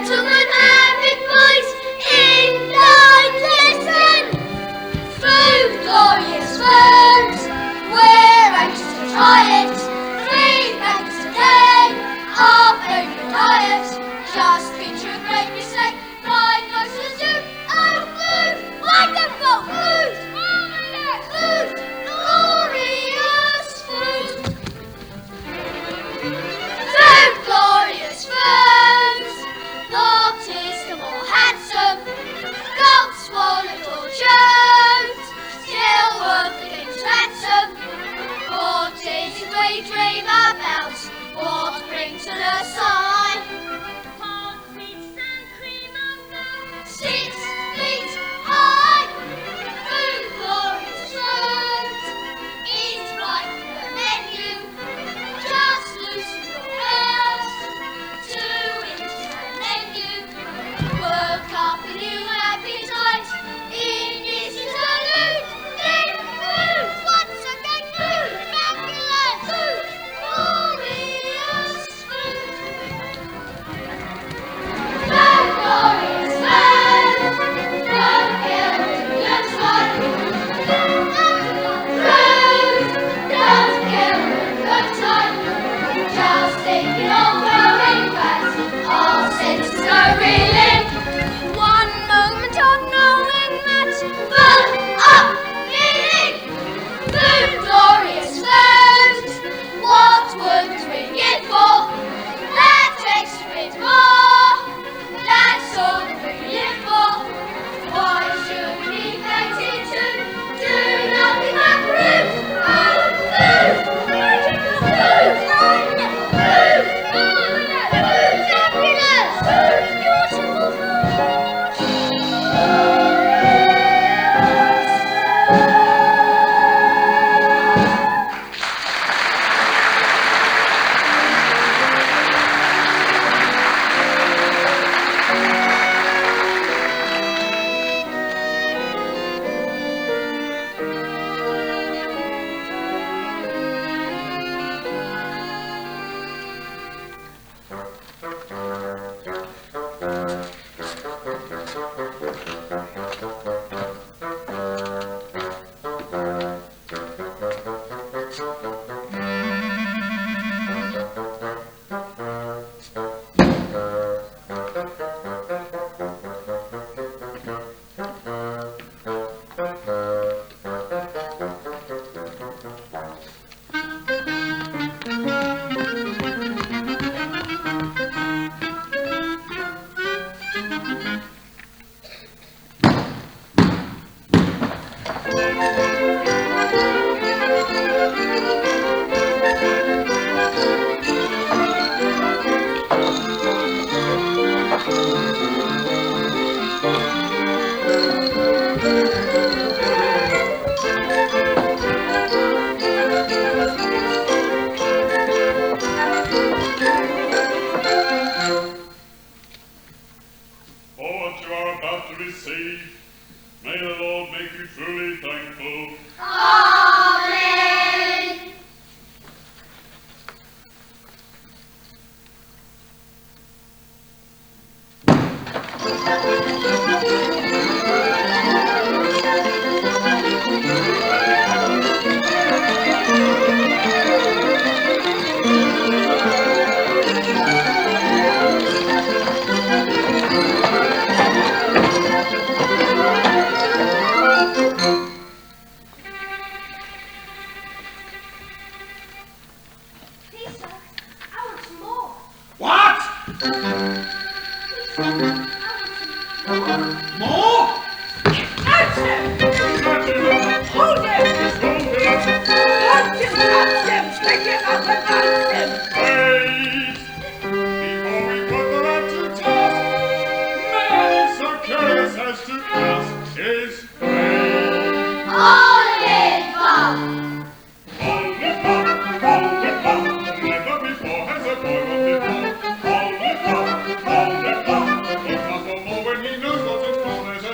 Gentlemen and big boys, in line, listen! Through glorious roads, we're anxious to try it. 3 pence a day, our favourite diet. Just picture a great mistake, right close to the zoo. Oh, food! Wonderful food! Marvellous food! Glorious food! Through glorious roads, what is the more handsome? Gold swallowed or choked, still worth against ransom. What is it we dream about? What brings to the side? Heartbeats and cream of milk, 6 feet high. Through glorious roads, eat right from the menu. Just loosen your belts, 2 inches and then you work up a new appetite. In this interlude, then food. Once again, food. Fabulous food. Glorious food. Through glorious roads, don't kill the good time. Don't kill the good time. Just thinking of growing fast, all senses go reeling. One moment of knowing that, full of feeling. Through glorious roads, what would we give for that extra bit more? That's all that we live for. Why should we be painted to do nothing but food? Oh, food! Beautiful food! Wonderful food! Marvellous food! Fabulous food! Beautiful For what you are about to receive, may the Lord make you truly thankful. Amen. Please, sir, I want some more. What? Please, sir, I want some more. More? Hold him! Don't you touch him! Stick him up and touch him! Wait! Before we put the lad to task, man is so curious as to ask his name. Oliver! Oliver, Oliver, never before has a boy run before. Oliver, Oliver, he must know more when he knows what's in store. There's a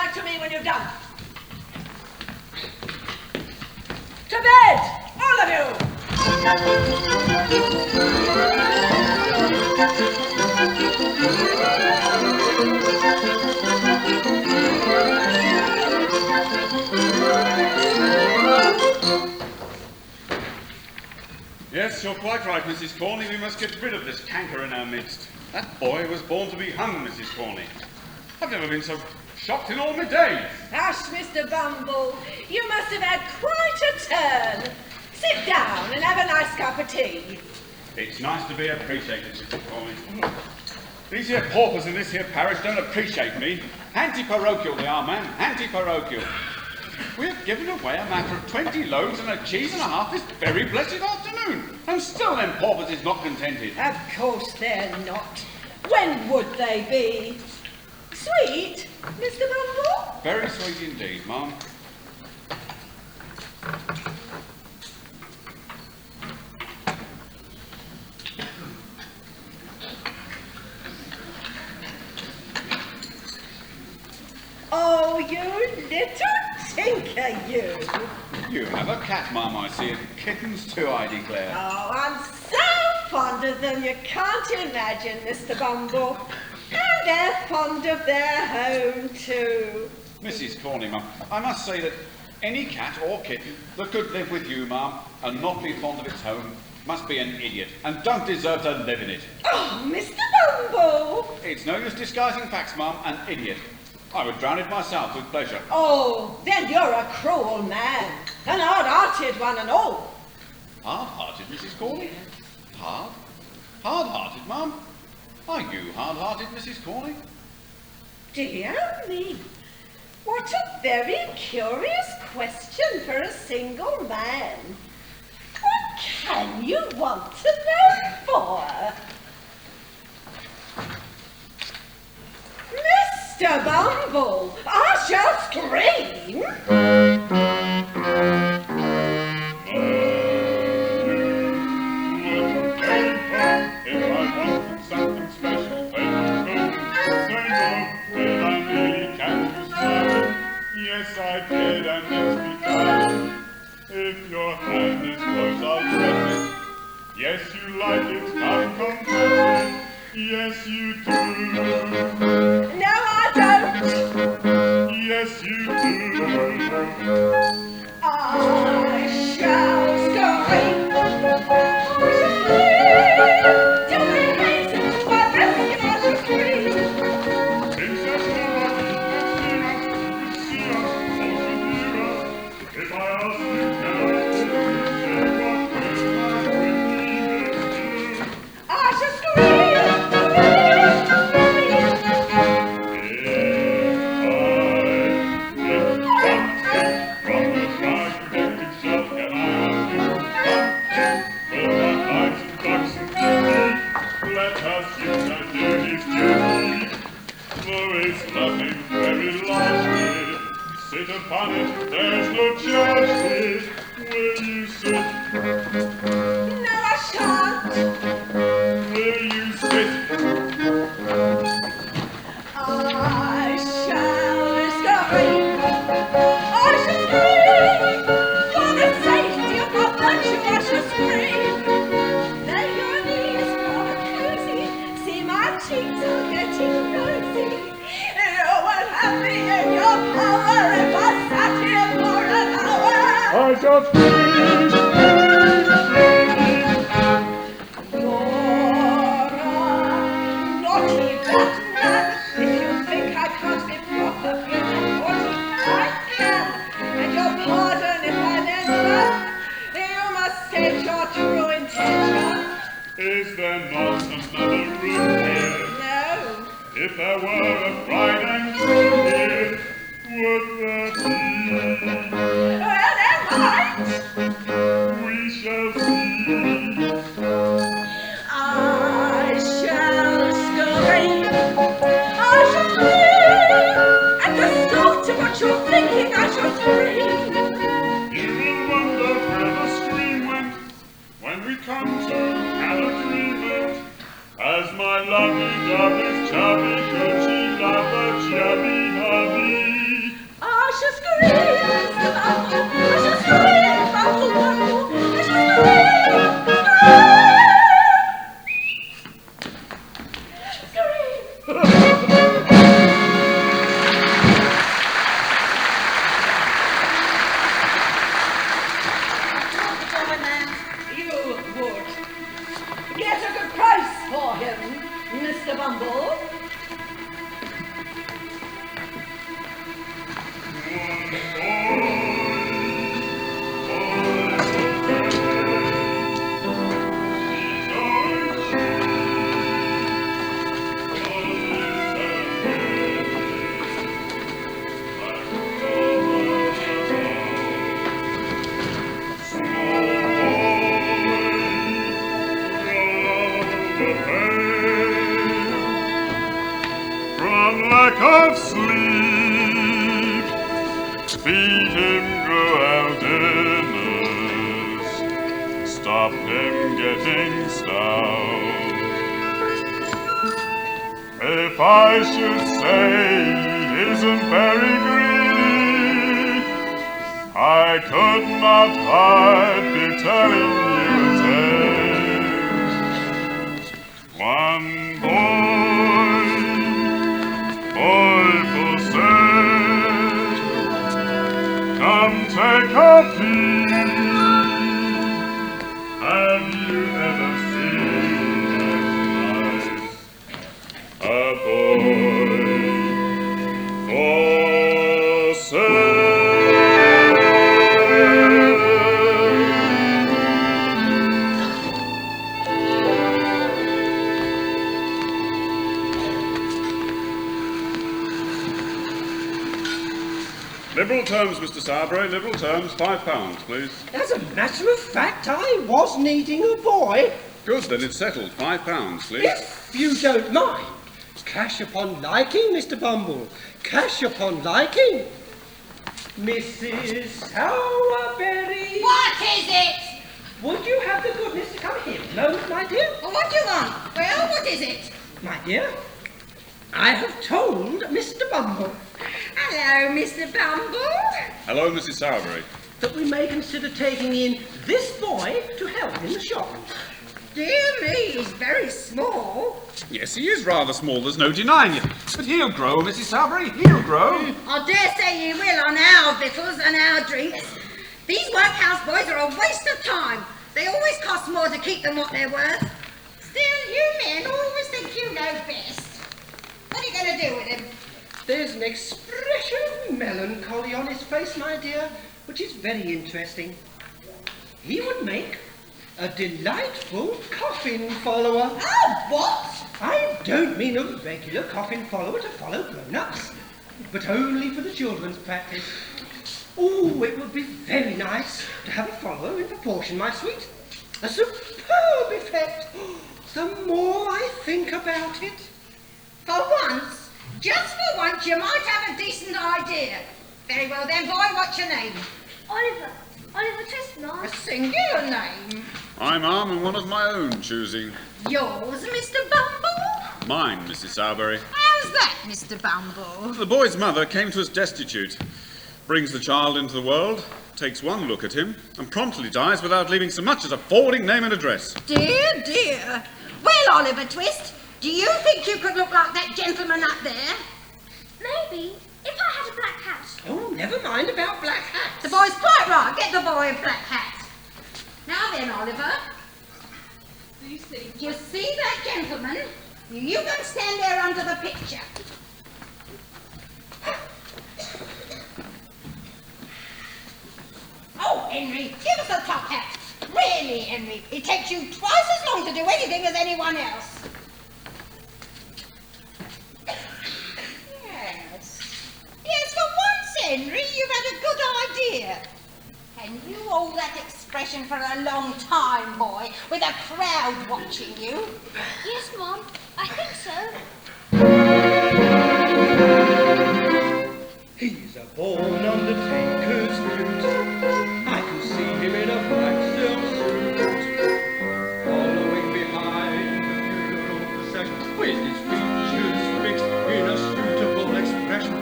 back to me when you've done. To bed, all of you! Yes, you're quite right, Mrs. Corney. We must get rid of this canker in our midst. That boy was born to be hung, Mrs. Corney. I've never been so shocked in all my days. Hush, Mr. Bumble. You must have had quite a turn. Sit down and have a nice cup of tea. It's nice to be appreciated, Mrs. Corney. These here paupers in this here parish don't appreciate me. Anti-parochial they are, ma'am. Anti-parochial. We've given away a matter of 20 loaves and a cheese and a half this very blessed afternoon. And still them paupers is not contented. Of course they're not. When would they be? Sweet, Mr. Bumble? Very sweet indeed, ma'am. Oh, you little tinker, you. You have a cat, ma'am, I see, and kittens too, I declare. Oh, I'm so fond of them you can't imagine, Mr. Bumble. And they're fond of their home, too. Mrs. Corney, ma'am, I must say that any cat or kitten that could live with you, ma'am, and not be fond of its home must be an idiot and don't deserve to live in it. Oh, Mr. Bumble! It's no use disguising facts, ma'am, an idiot. I would drown it myself with pleasure. Oh, then you're a cruel man. An hard-hearted one and all. Hard-hearted, Mrs. Corney? Hard? Hard-hearted, ma'am? Are you hard-hearted, Mrs. Corney? Dear me. What a very curious question for a single man. What can you want to know for? Mr. Bumble, I shall scream. If I wanted something special, then you could say no. Did I really catch you smiling? Yes, I did, and it's because if your hand is close, I'll press it. Yes, you like it, come confess it. Yes, you do. No, I don't. Yes, you do. I shall scream. Till my hands into my rescue, I shall scream. Princess Melody, see us, if I ask you now, say what will my queen do? I shall scream. Let us use our duties duty, for it's nothing very large. Sit upon it, there's no charge. Will you sit? No, I shan't. Will you sit? I shall scream. I shall scream. For the safety of my virtue, I shall scream. Though your knees are cozy, see my cheeks are getting rosy. You would have me in your power if I sat here for an hour. I shall scream. You're a naughty bad man. If you think I can't be proper, feeling naughty, I can. And your pardon if I'm injured. You must state your true intention. Is there not another room here? No. If there were a bride and groom here, would there be? Well, there might. We shall see. I shall scream. I shall scream. At the thought of what you're thinking, I shall scream. You will wonder where the scream went when we come to an agreement. As my lovely dove is chubby, could she Feed him Gruel dinners. Stop him getting stout. If I should say he isn't very greedy, I could not hide be telling you a tale. One boy said, come take a peek. Have you ever seen a boy for sale? Liberal terms, Mr. Sowerberry, liberal terms, £5, please. As a matter of fact, I was needing a boy. Good, then it's settled. £5, please. If you don't mind. Cash upon liking, Mr. Bumble. Cash upon liking. Mrs. Sowerberry. What is it? Would you have the goodness to come here a moment, my dear? Well, what do you want? Well, what is it? My dear, I have told Mr. Bumble Hello, Mr. Bumble. Hello, Mrs. Sowerberry. that we may consider taking in this boy to help in the shop. Dear me, he's very small. Yes, he is rather small, there's no denying it. But he'll grow, Mrs. Sowerberry, he'll grow. I dare say he will on our victuals and our drinks. These workhouse boys are a waste of time. They always cost more to keep than what they're worth. Still, you men always think you know best. What are you going to do with him? There's an expression of melancholy on his face, my dear, which is very interesting. He would make a delightful coffin follower. Oh, what? I don't mean a regular coffin follower to follow grown-ups, but only for the children's practice. Oh, it would be very nice to have a follower in proportion, my sweet. A superb effect. The more I think about it. For once, just for once, you might have a decent idea. Very well then, boy, what's your name? Oliver. Oliver Twist, A Mom. singular name. I'm arm and one of my own choosing. Yours, Mr. Bumble? Mine, Mrs. Sowerberry. How's that, Mr. Bumble? The boy's mother came to us destitute. Brings the child into the world, takes one look at him, and promptly dies without leaving so much as a forwarding name and address. Dear, dear. Well, Oliver Twist, do you think you could look like that gentleman up there? Maybe, if I had a black hat. Oh, never mind about black hats. The boy's quite right. Get the boy a black hat. Now then, Oliver. You see that gentleman? You go and stand there under the picture. Oh, Henry, give us a top hat. Really, Henry, it takes you twice as long to do anything as anyone else. Yes, for once, Henry, you've had a good idea. And you hold that expression for a long time, boy, with a crowd watching you. Yes, Mom, I think so. He's a born undertaker's flute. I can see him in a black silk suit, following behind the funeral procession, with his features fixed in a suitable expression.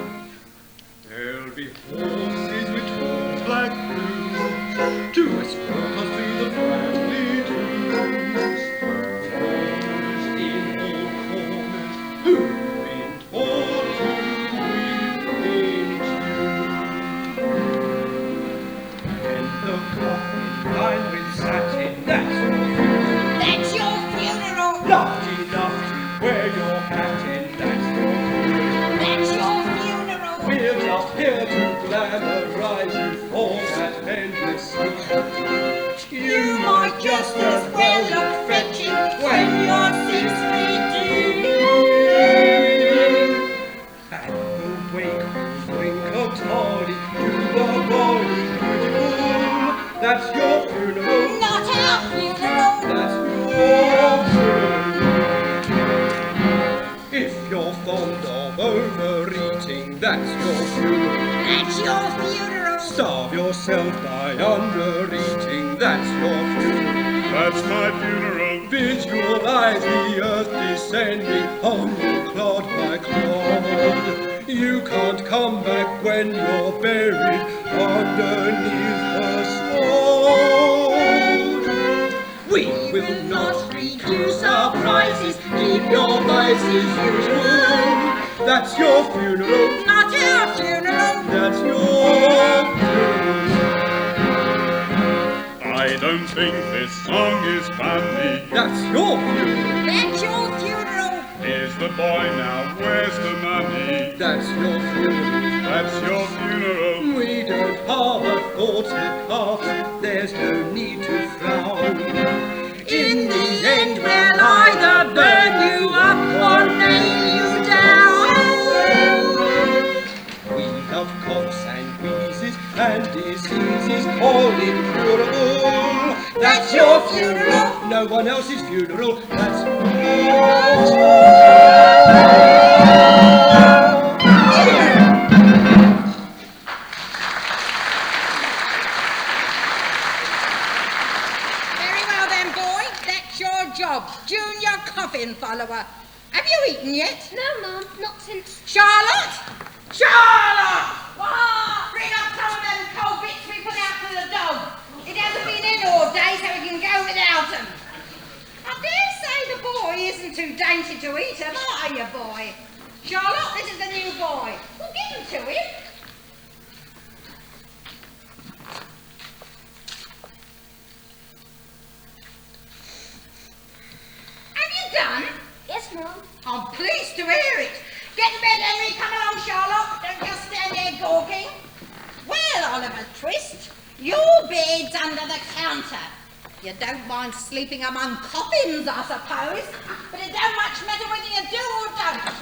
There'll be horses with tall black plumes to escort us to the friendly tombs. Thrones in all corners who've been taught to weep and the coffin lined with satin, that's your funeral. That's your funeral. Lofty, lofty, wear your hat in, that's your funeral. That's your funeral. We're just here to glamorize you for that endless sleep. You might just as well look fetching when you're 6 feet deep. And the wake will bring a toddy to the body beautiful. That's your funeral. Not our funeral. That's your funeral. If you're fond of overeating, that's your funeral. That's your funeral. starve yourself by under-eating, that's your funeral. That's my funeral. Visualize the earth descending on you clod by clod. You can't come back when you're buried underneath the sod. We will not reduce our prices, keep your vices usual. That's your funeral, Not your funeral. that's your funeral. I don't think this song is funny. That's your funeral, That's your funeral. Here's the boy now, where's the money? that's your funeral. That's your funeral. We don't harbor thoughts apart, there's no need to frown. In the end we'll either burn you up or nail you down. We have coughs and wheezes and diseases, all incurable. That's your funeral, no one else's funeral, that's yours. Very well then, boy. That's your job. Junior coffin follower. Have you eaten yet? No, Mum, not since. Charlotte! Charlotte! What? Bring up some of them cold bits we put out for the dog. It hasn't been in all day, so we can go without them. I dare say the boy isn't too dainty to eat them, are you, boy? Charlotte, this is the new boy. We'll give them to him. Have you done? Yes, Mum. I'm pleased to hear it. Get in bed, Henry. Come along, Charlotte. Don't just stand there gawking. Well, Oliver Twist, your bed's under the counter. You don't mind sleeping among coffins, I suppose, but it don't much matter whether you do or don't.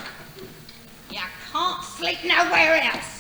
You can't sleep nowhere else.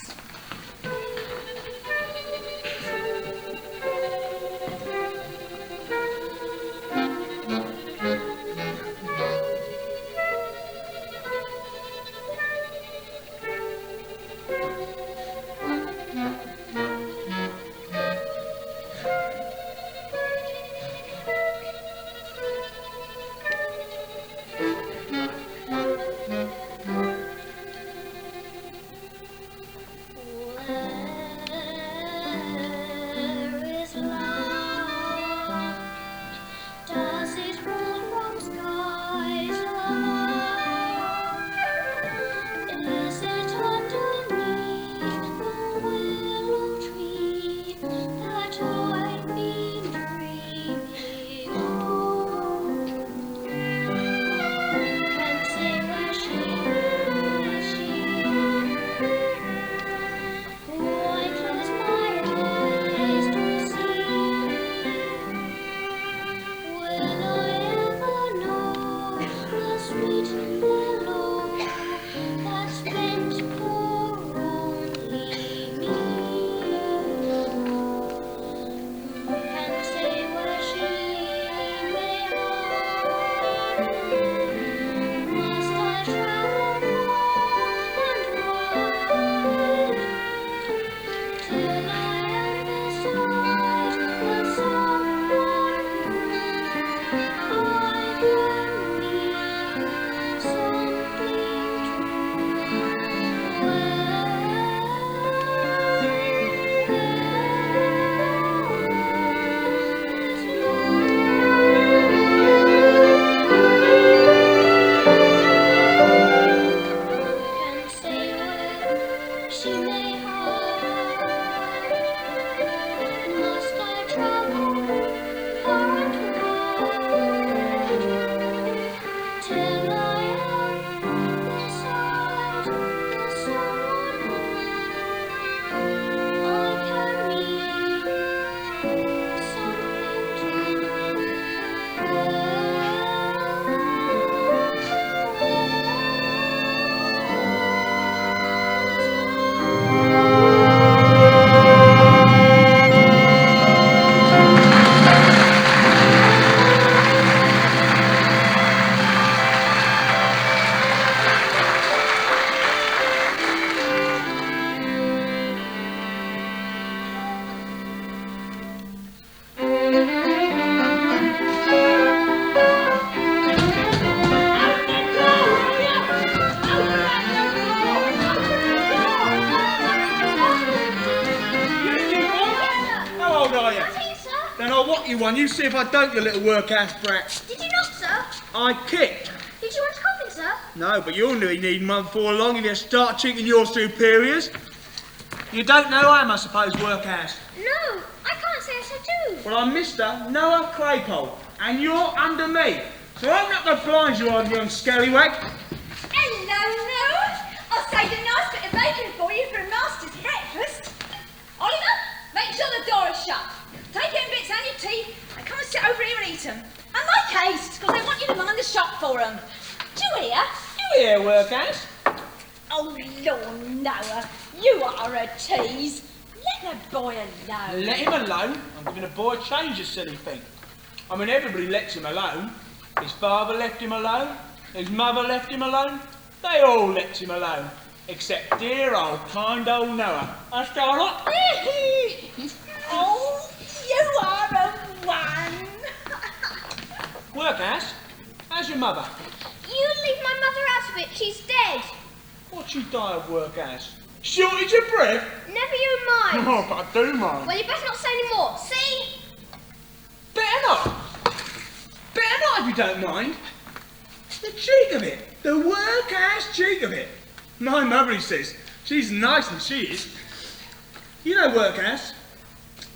Then I'll whack you one. You see if I don't, you little workhouse brat. Did you not, sir? I kicked. Did you want to come in, sir? No, but you'll need one before long if you start cheating your superiors. You don't know I am, I suppose, workhouse. No, I can't say as I do. Well, I'm Mr. Noah Claypole, and you're under me. So open up the blinds, you old young scallywag. Hello, Noah. I'll save a nice bit of bacon for you for a master's breakfast. Oliver, make sure the door is shut. Take them bits and your tea and come and sit over here and eat them. And make haste, because I want you to mind the shop for them. Do you hear? You here, workhouse? Oh, Lord, Noah, you are a tease. Let the boy alone. Let him alone. I'm giving a boy a change, you silly thing. I mean, everybody lets him alone. His father left him alone. His mother left him alone. They all let him alone. Except dear old, kind old Noah. Starlight? Oh, you are a one. Workhouse, how's your mother? You leave my mother out of it. She's dead. What'd she die of, workhouse? Shortage of breath? Never you mind. Oh, but I do mind. Well, you better not say any more. See? Better not. Better not if you don't mind. The cheek of it. The workhouse cheek of it. My mother, he says. She's nice and she is. You know, workhouse,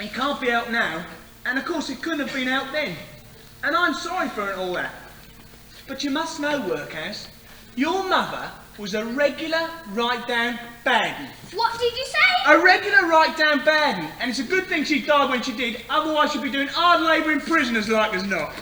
it can't be out now. And of course it couldn't have been out then. And I'm sorry for it all that. But you must know, workhouse, your mother was a regular right-down baddie. What did you say? A regular right-down baddie. And it's a good thing she died when she did, otherwise she'd be doing hard labour in prison as like as not.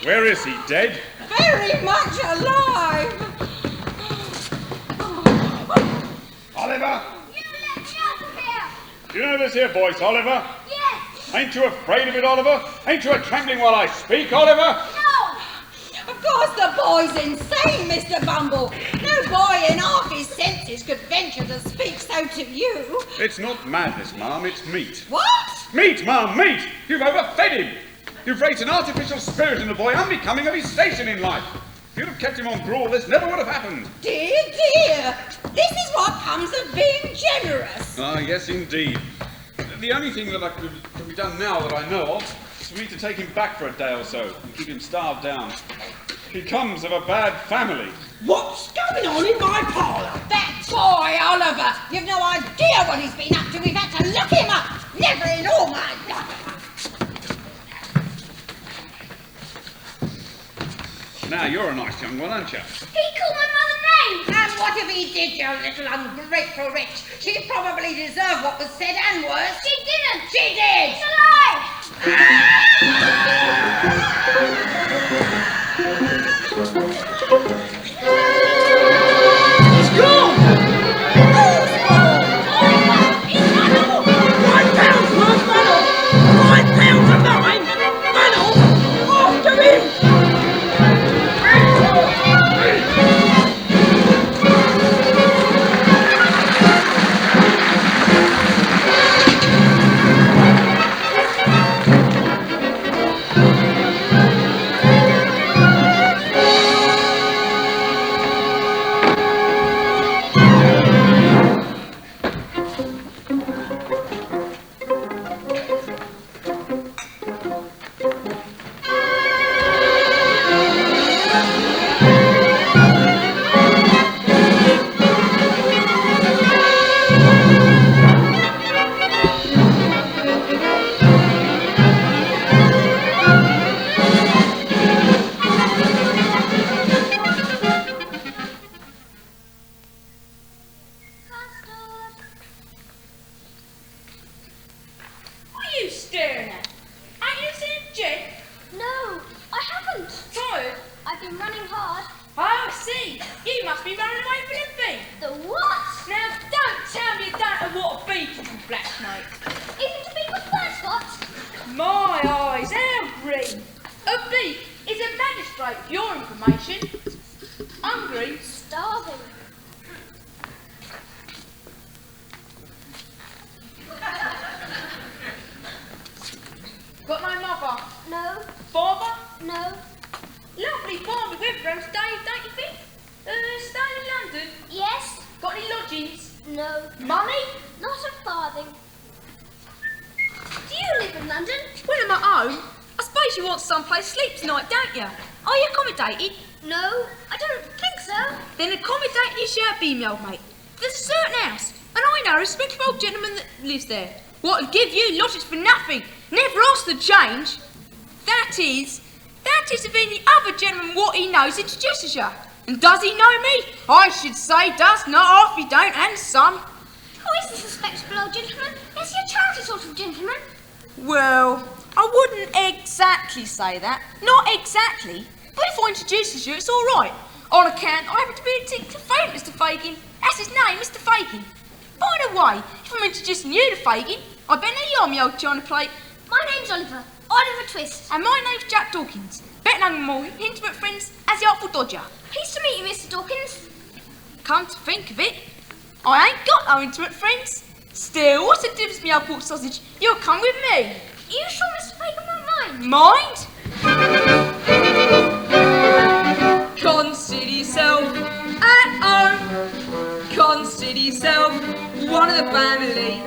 Where is he, dead? Very much alive. Oliver! You let me out of here. Do you know this here voice, Oliver? Yes. Ain't you afraid of it, Oliver? Ain't you a trembling while I speak, Oliver? No. Of course the boy's insane, Mr. Bumble. No boy in half his senses could venture to speak so to you. It's not madness, Ma'am, it's meat. What? Meat, Ma'am, meat! You've overfed him! You've raised an artificial spirit in the boy unbecoming of his station in life. If you'd have kept him on gruel, this never would have happened. Dear, dear. This is what comes of being generous. Ah, yes, indeed. The only thing that could be done now that I know of is for me to take him back for a day or so and keep him starved down. He comes of a bad family. What's going on in my parlour? That boy, Oliver. You've no idea what he's been up to. We've had to look him up. Never in all my life. Now, you're a nice young one, aren't you? He called my mother names. And what if he did, you little ungrateful wretch? She probably deserved what was said and worse. She didn't. She did! It's a lie. It's gone! Who's gone? It's Ronald. £5 for Ronald! £5 for mine! Ronald! After him! Oblique is a magistrate, for your information. Hungry? Starving. Got no mother? No, Father? no, Lovely farm with Rose Dave, don't you think? Staying in London? yes, Got any lodgings? no, Money? not a farthing. Do you live in London? When I'm at home, I suppose you want someplace to sleep tonight, don't you? Are you accommodated? No, I don't think so. Then accommodate you shall be, me old mate. There's a certain house, and I know a respectable old gentleman that lives there. What'll give you lodgings for nothing, never ask the change. That is if any other gentleman what he knows introduces you. And does he know me? I should say does, not half he don't, and some. Who is this respectable old gentleman? Is he a charity sort of gentleman? Well, I wouldn't exactly say that. Not exactly. But if I introduces you, it's all right. On account, I happen to be a particular favourite, Mr. Fagin. That's his name, Mr. Fagin. By the way, if I'm introducing you to Fagin, I bet know you on me old China plate. My name's Oliver. Oliver Twist. And my name's Jack Dawkins. Better known more intimate friends as the Artful Dodger. Pleased to meet you, Mr. Dawkins. Come to think of it, I ain't got no intimate friends. Still, what's the difference, me old pork sausage? You'll come with me. Are you sure Mr. Fagin won't mind? Mind? Consider yourself at home. Consider yourself one of the family.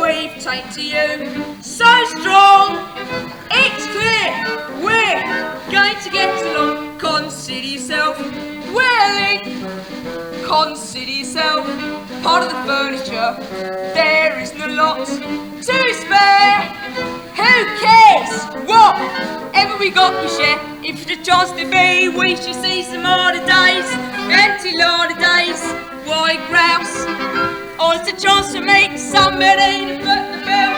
We've taken to you so strong. It's clear we're going to get along. Consider yourself well in. Consider yourself part of the furniture. There is no lot to spare. Who cares what ever we got to share? If it's a chance to be, we should see some harder days, empty larder days, white grouse. Or it's a chance to meet somebody to foot the bill,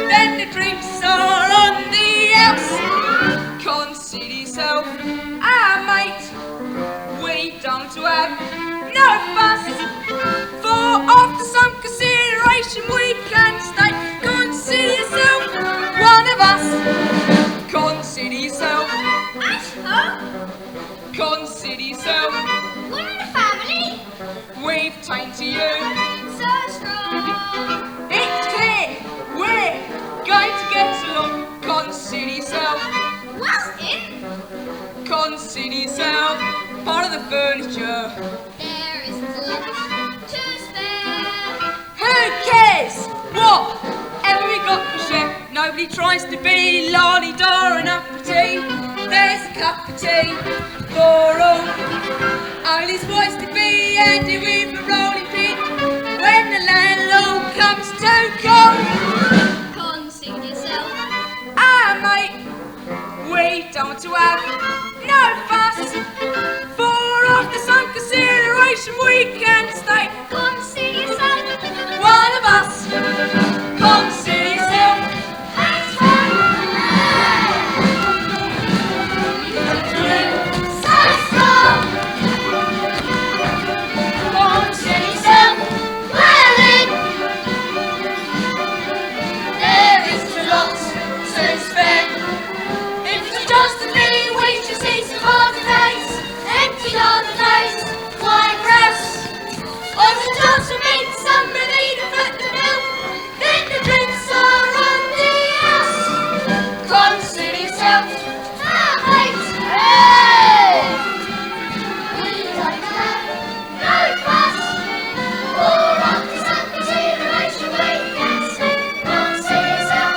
then the drinks are on the house. Consider yourself our mate. We don't to have no fuss, for after some consideration we can stay. Consider yourself one of us. Consider yourself At home? Consider yourself One in the family? we've taken to you. So strong. It's clear we're going to get along. Consider yourself. Well in? Consider yourself part of the furniture. There isn't a lot to spare. Who cares what ever we got to share? Nobody tries to be la-di-da and uppity. There's a cup of tea for all. Only it's wise to be handy with a rolling pin when the landlord comes to call. Consider yourself. Ah, mate, we don't want to have no fuss, for after some consideration we can stay. Consider yourself. One of us. Consider yourself. At home. So strong. Consider yourself. Well in. There isn't a lot to spare. If it's just to be, we should see some harder days. Empty larder days, white grouse. Or the chance to meet somebody to foot the bill. Then the drinks are on the house. Consider yourself. Ah, mate. Hey! We don't have no fuss. Or after some consideration we can say. Consider yourself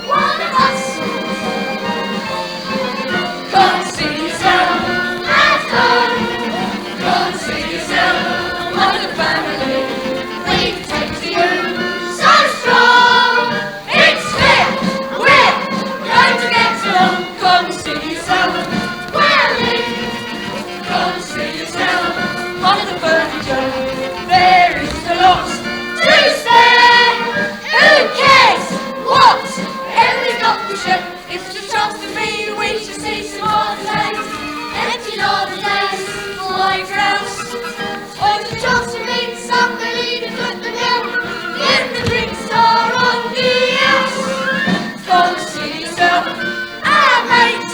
one of us. Consider yourself at home. Consider yourself one of the family. We've taken to you so strong. It's clear we're going to get along. Consider yourself well in. Consider yourself one of the furniture. There is a lot to spare. Who cares what ever we got to share? If it's a chance to be, we should see some harder days. Empty larder days, white grouse. Or the chance to meet somebody to foot the bill. Then the drinks are on the house. Consider yourself our mate.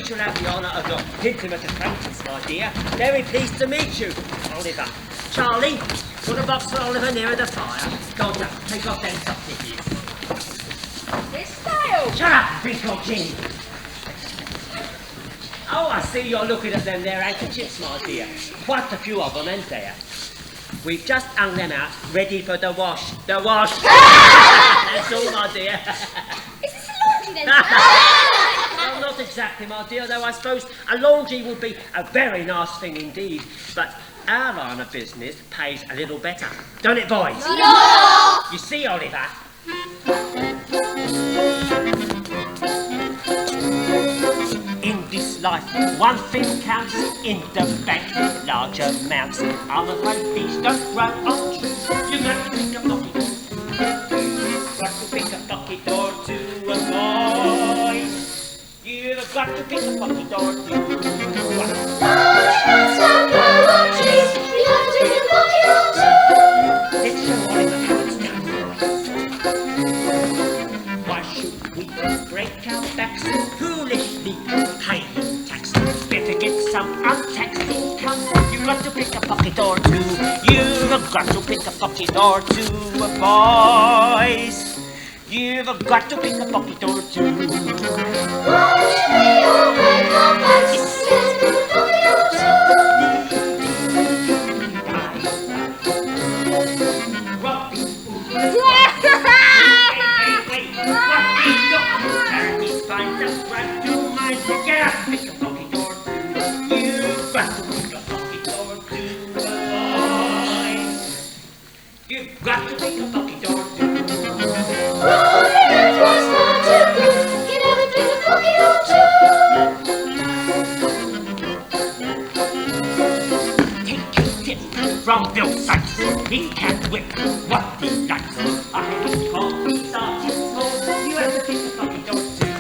we shall have the honour of your intimate acquaintance, my dear. Very pleased to meet you, Oliver. Charlie, put a box for Oliver nearer the fire. Dodger, take off them soft knickies. It's Dale. Shut up and drink your gin. Oh, I see you're looking at them there handkerchiefs, my dear. Quite a few of them, ain't there? We've just hung them out, ready for the wash. The wash! That's all, my dear. Is this a laundry then? Well, not exactly, my dear, though I suppose a laundry would be a very nice thing indeed. But our line of business pays a little better. Don't it, boys? No! You see, Oliver? In this life, one thing counts in the bank, large amounts. I'm afraid these don't grow on trees. You got to pick a pocket. Got to pick a pocket or two, boys. You've got to pick a pocket or two. Large amounts don't grow on trees. You have to pick a pocket or two. Let's show Oliver how it's done. Why should we break our backs foolishly paying tax? Better get some untaxed income. You've got to pick a pocket or two. You've got to pick a pocket or two, boys. You've got to pick a pocket or two. Why should we all break our backs? You have to pick a pocket or two. Robin Hood. Wait. Robin Hood. Charity finds us right to mind. Get up, pick a pocket or two. You've got to pick a pocket or two, boys. You've got to pick a pocket or two. Rolling Earth was far too good. You never pick a pocket or two. Take a tip from Bill Sykes. He can whip what he likes. I call these artists home. You have to pick a pocket or two.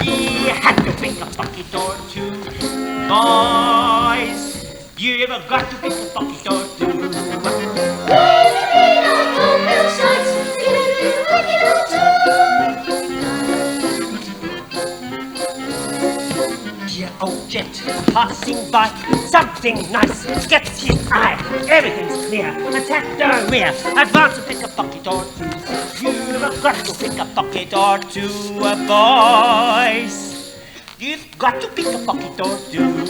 He had to pick a pocket or two. Boys, you've got to pick a pocket or two. Waving on Bill Sykes. You never pick a pocket or two. Dear old jet passing by, something nice gets his eye. Everything's clear, attack the rear, advance to pick a pocket or two. You've got to pick a pocket or two, boys. You've got to pick a pocket or two.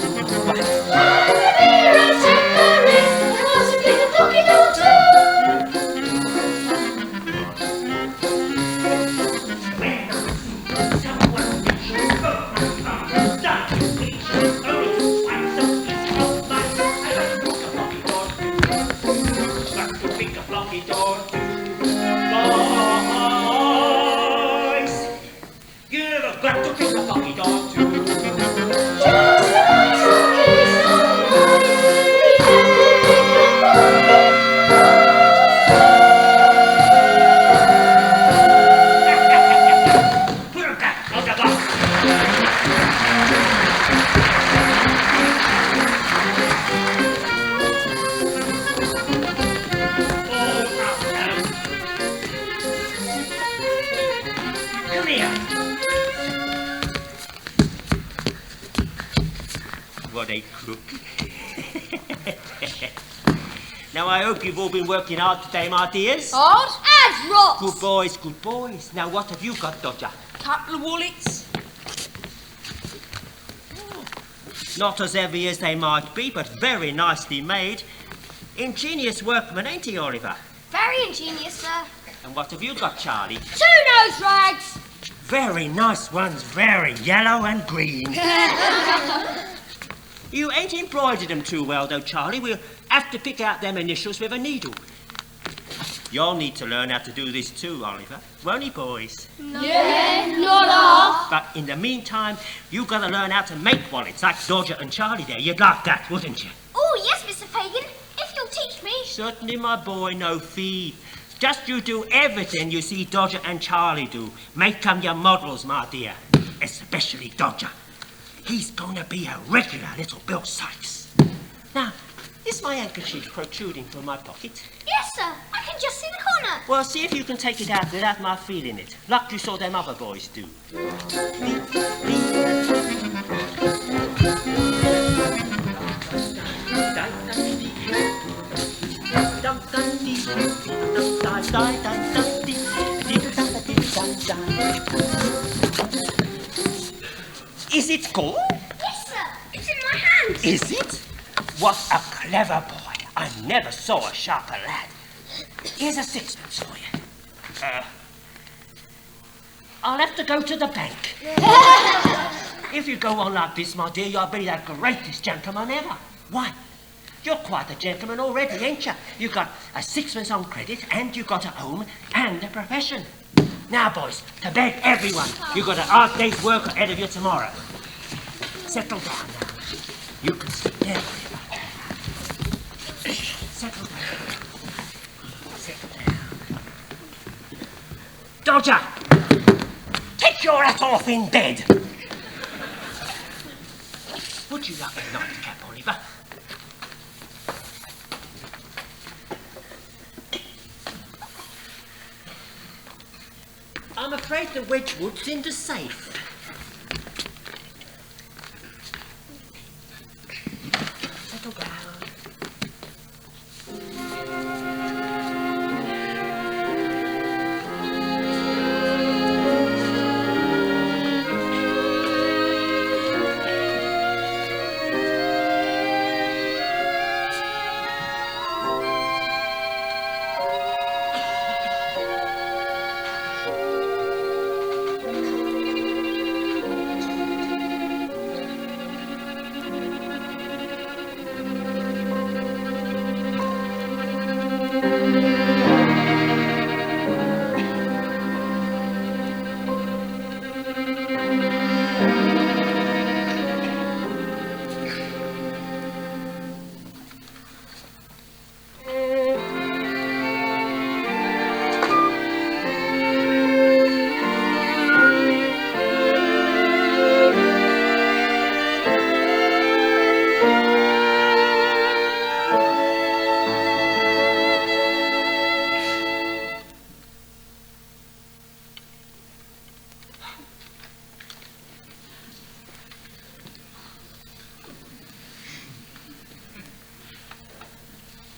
What a crook. Now, I hope you've all been working hard today, my dears. Hard as rocks. Good boys, good boys. Now, what have you got, Dodger? Couple of wallets. Not as heavy as they might be, but very nicely made. Ingenious workman, ain't he, Oliver? Very ingenious, sir. And what have you got, Charlie? 2 nose rags. Very nice ones, very yellow and green. You ain't embroidered them too well, though, Charlie. We'll have to pick out them initials with a needle. You'll need to learn how to do this too, Oliver. Won't he, boys? Yeah, not off. But in the meantime, you've got to learn how to make wallets like Dodger and Charlie there. You'd like that, wouldn't you? Oh, yes, Mr. Fagin. If you'll teach me. Certainly, my boy, no fee. Just you do everything you see Dodger and Charlie do. Make them your models, my dear. Especially Dodger. He's gonna be a regular little Bill Sykes. Now, is my handkerchief protruding from my pocket? Yes, sir. I can just see the corner. Well, see if you can take it out without my feeling it, like you saw them other boys do. score? Yes, sir. It's in my hand. Is it? What a clever boy. I never saw a sharper lad. Here's a sixpence for you. I'll have to go to the bank. If you go on like this, my dear, you'll be the greatest gentleman ever. Why? You're quite a gentleman already, ain't you? You've got a sixpence on credit, and you've got a home and a profession. Now, boys, to bed, everyone. You've got a hard day's work ahead of you tomorrow. Settle down now. You can sleep there. Settle down. Settle down. Dodger! Take your hat off in bed! Would you like a nightcap, Oliver? I'm afraid the Wedgwood's in the safe. Settle down.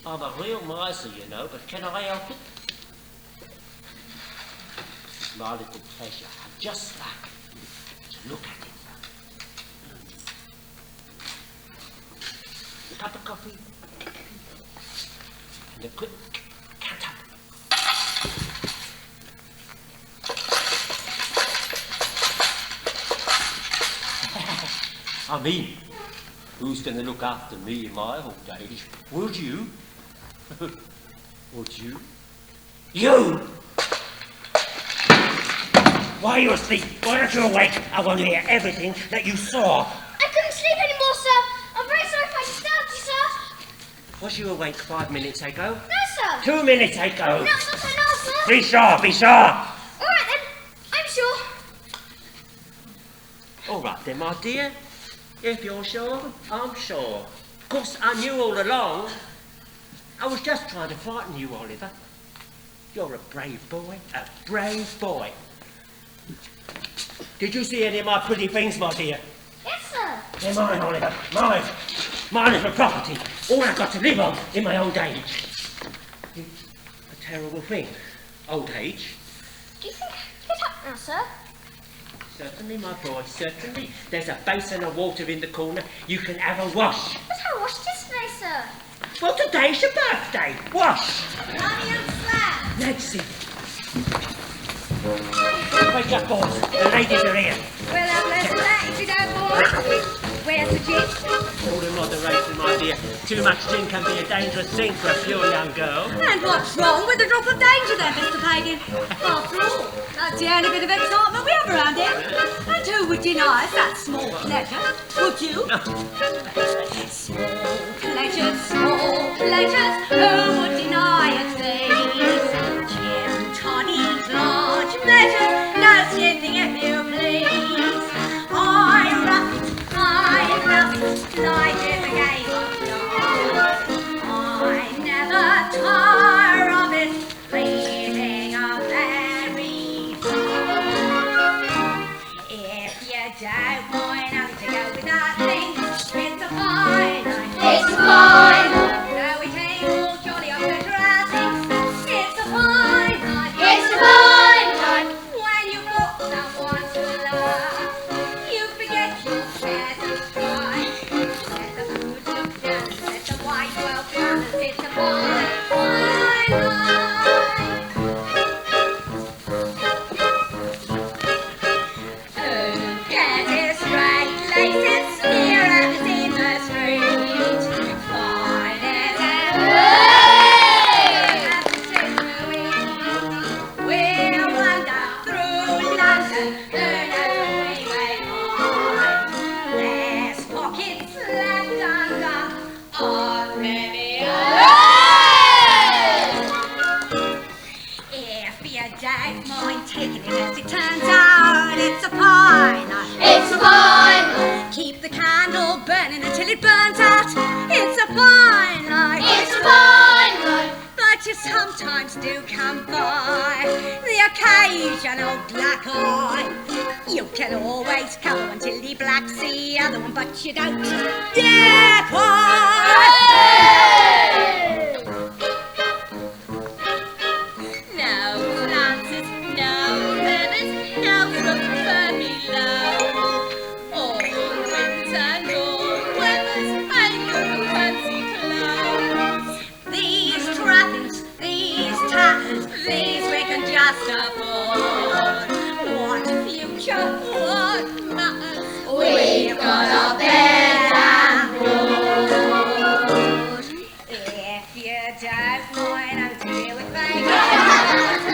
I'm a real miser, you know, but can I help it? This is my little pleasure. I just like to look at it. A cup of coffee and a quick count up. I mean, who's going to look after me in my old age? Would you? Would you? You! Why are you asleep? Why aren't you awake? I want to hear everything that you saw. I couldn't sleep anymore, sir. I'm very sorry if I disturbed you, sir. Was you awake 5 minutes ago? No, sir. 2 minutes ago? No, sir, no, sir. Be sure, be sure. All right, then. I'm sure. All right then, my dear. If you're sure, I'm sure. Of course, I knew all along. I was just trying to frighten you, Oliver. You're a brave boy, a brave boy. Did you see any of my pretty things, my dear? Yes, sir. They're mine, Oliver, mine. Mine is my property, all I've got to live on in my old age. It's a terrible thing, old age. Do you think get up now, sir? Certainly, my boy, certainly. There's a basin of water in the corner. You can have a wash. But I washed yesterday, sir. Well, today's your birthday. Wash. Mommy, I'm glad. Nancy. Wake up, boys. The ladies are here. Well, have less of that if you don't mind. Where's the gin? All in moderation, my dear. Too much gin can be a dangerous thing for a pure young girl. And what's wrong with a drop of danger then, Mr. Pagan? After all, that's the only bit of excitement we have around here. And who would deny us that small pleasure? Would you? Small pleasures, who would deny us these? Gin tonic, large pleasure, no skipping if you please. I love life is a game of love. I never tire of it, leaving a very if you don't mind having to go with that thing, it's a fine night. It's fine. Though we take all jolly on pleasure as it's a fine night. It's fine. When you've got someone to love, you forget your candle burning until it burns out. It's a fine life. It's a fine life. But you sometimes do come by the occasional black eye. You can always cover one till the black's the other one, but you don't dare cry. No glances, no feathers, no from furry love. All winds and all weathers, and your fancy clothes. These trappings, these tatters, these we can just afford. What future, what matters? We've got our bed and board. If you don't mind how to deal with vagrants,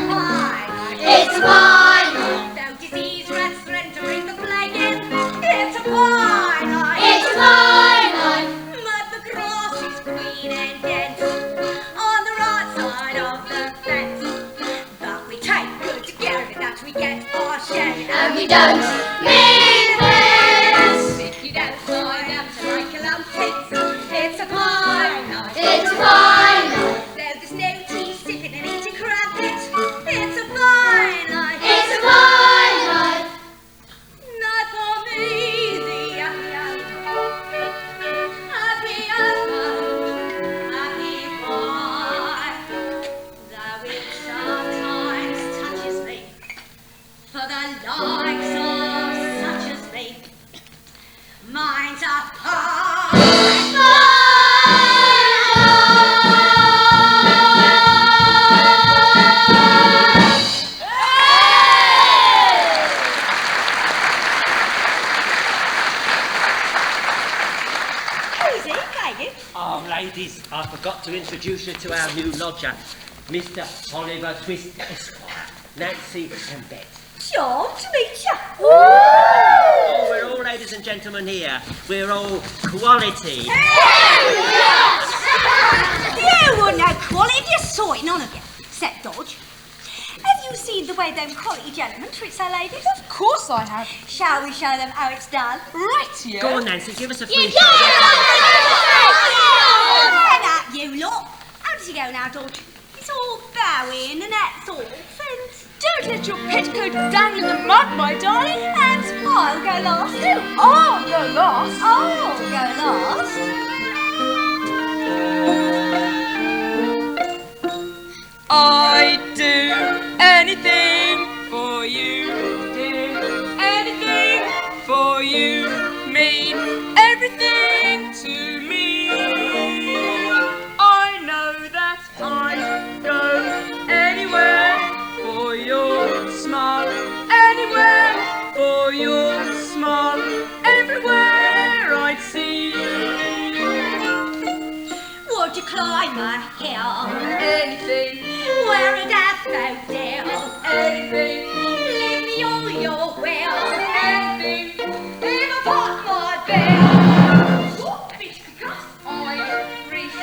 It's fine. though disease rats threaten to bring the plague in, it's a fine life. It's a fine life. But the grass is green and dense on the right side of the fence. But we take good care of it that we get our share. And we don't mean this. If you don't find out to like a lump, it's a fine life. It's a fine life. Though there's no tea sipping and eating crumpets, it's a fine life. It's a fine life. Not for me, the young, happy boy. Though it sometimes touches me, for the likes of such as me, mine's a Easy, Megan. Oh, ladies, I forgot to introduce you to our new lodger, Mr. Oliver Twist Esquire, Nancy and Bet. Sure, to meet you. Oh, we're all ladies and gentlemen here. We're all quality. You wouldn't know quality if you saw it, none of you, except Dodge. Have you seen the way them quality gentlemen treat their ladies? Of course I have. Shall we show them how it's done? Right, yeah. Go on, Nancy, give us a free Hang up, you lot. How does he go now, Dodge? It's all bowing and that's all, friends. Don't let your petticoat dangle in the mud, my darling. And I'll go last. Oh, you're lost. I'll go last. I'd do anything for you. Do anything for you. Mean everything to me. I know that I'd go anywhere for your smile. Anywhere for your smile. Everywhere I'd see you. Would you climb a hill? Anything. Wear a daffodil? Anything. Leave me all your will. Anything. Leave a pot my bill. What fish because I reach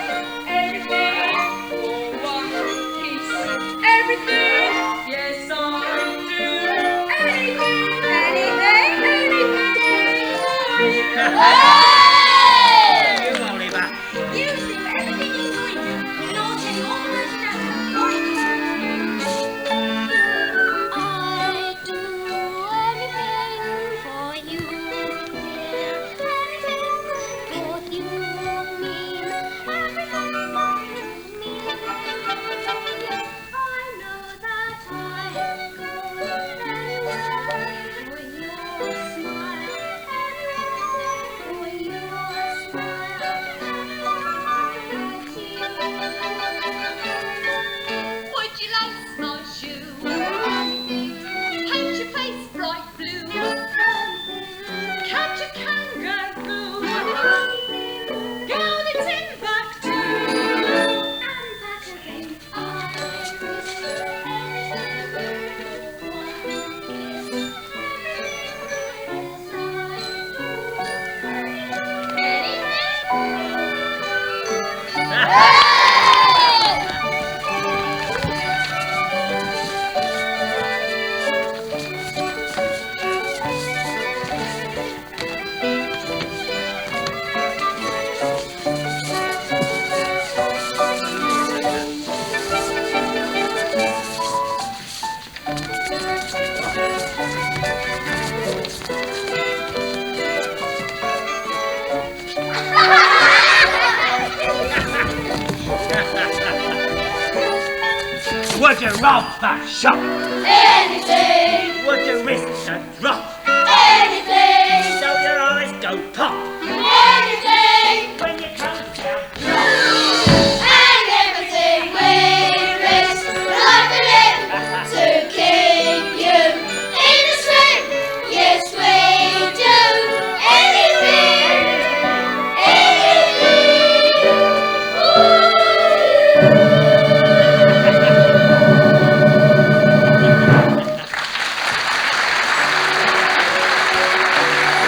everything for one piece. Everything, yes I do. Anything for you. You, Oliver. You do everything you like. You're not any more than that. Would you rob that shop? Anything, Would you risk a drop? anything, So your eyes go pop anything, when you come down? and everything we risk, like a limb, to keep you in the swim. Yes, we do anything, anything. Ooh.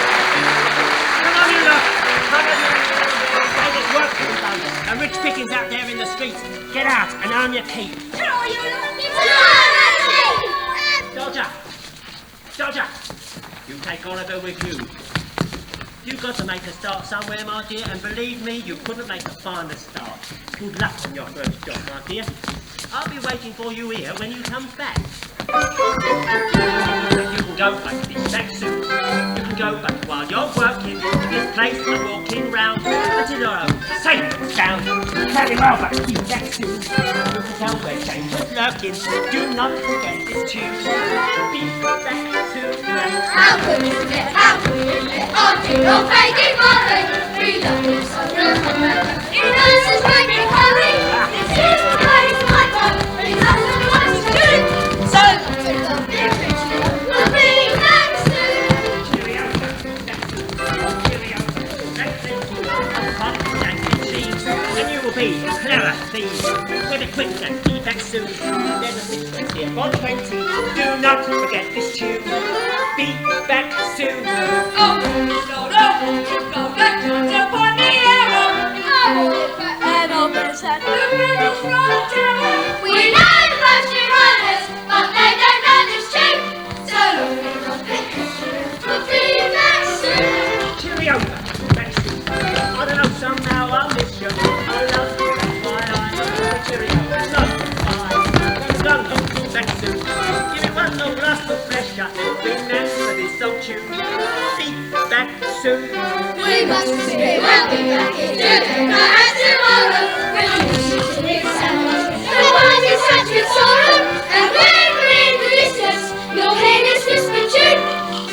Come on, you lot! Come on, you lot! There's work to be done. And rich pickings out there in the streets. Get out and earn your keep. Soldier! Soldier! You take Oliver with you. You've got to make a start somewhere, my dear, and believe me, you couldn't make a finer start. Good luck on your first job, my dear. I'll be waiting for you here when you come back. You can go back to this back soon. You can go back while you're working to this place and walking round until you're home, safe and sound. Very well back to this back soon. You can tell where danger's lurking. Do not forget this tune. Be back soon. How could you forget? How could you forget? Auntie, you're begging money. We love you so remember. Innocence making hurry. This is the place my God. And it doesn't want to do. So, we love you, we'll be back soon. Cheerio, cheerio. Let's sing fun and cheese, and you will be a clever thief. Very quick and be back soon. There's a sixpence here for 20. Do not forget this tune. Be back soon. Oh, no, no, go back to the funny era. And I'll miss that little front tower. We know the motion runners, but they don't know this tune. So, we'll be back soon. Cheerio, back soon. I don't know, somehow I'll miss you. I love you, that's why I love you. Cheerio, love you, bye. Come on, back soon. Give me one more last of pleasure. Remember this old tune. Be back soon. We must be we'll be back in today and tomorrow. When you shoot in this summer, the mind is touched with sorrow. And when we're in the distance, you'll hear this whisper tune.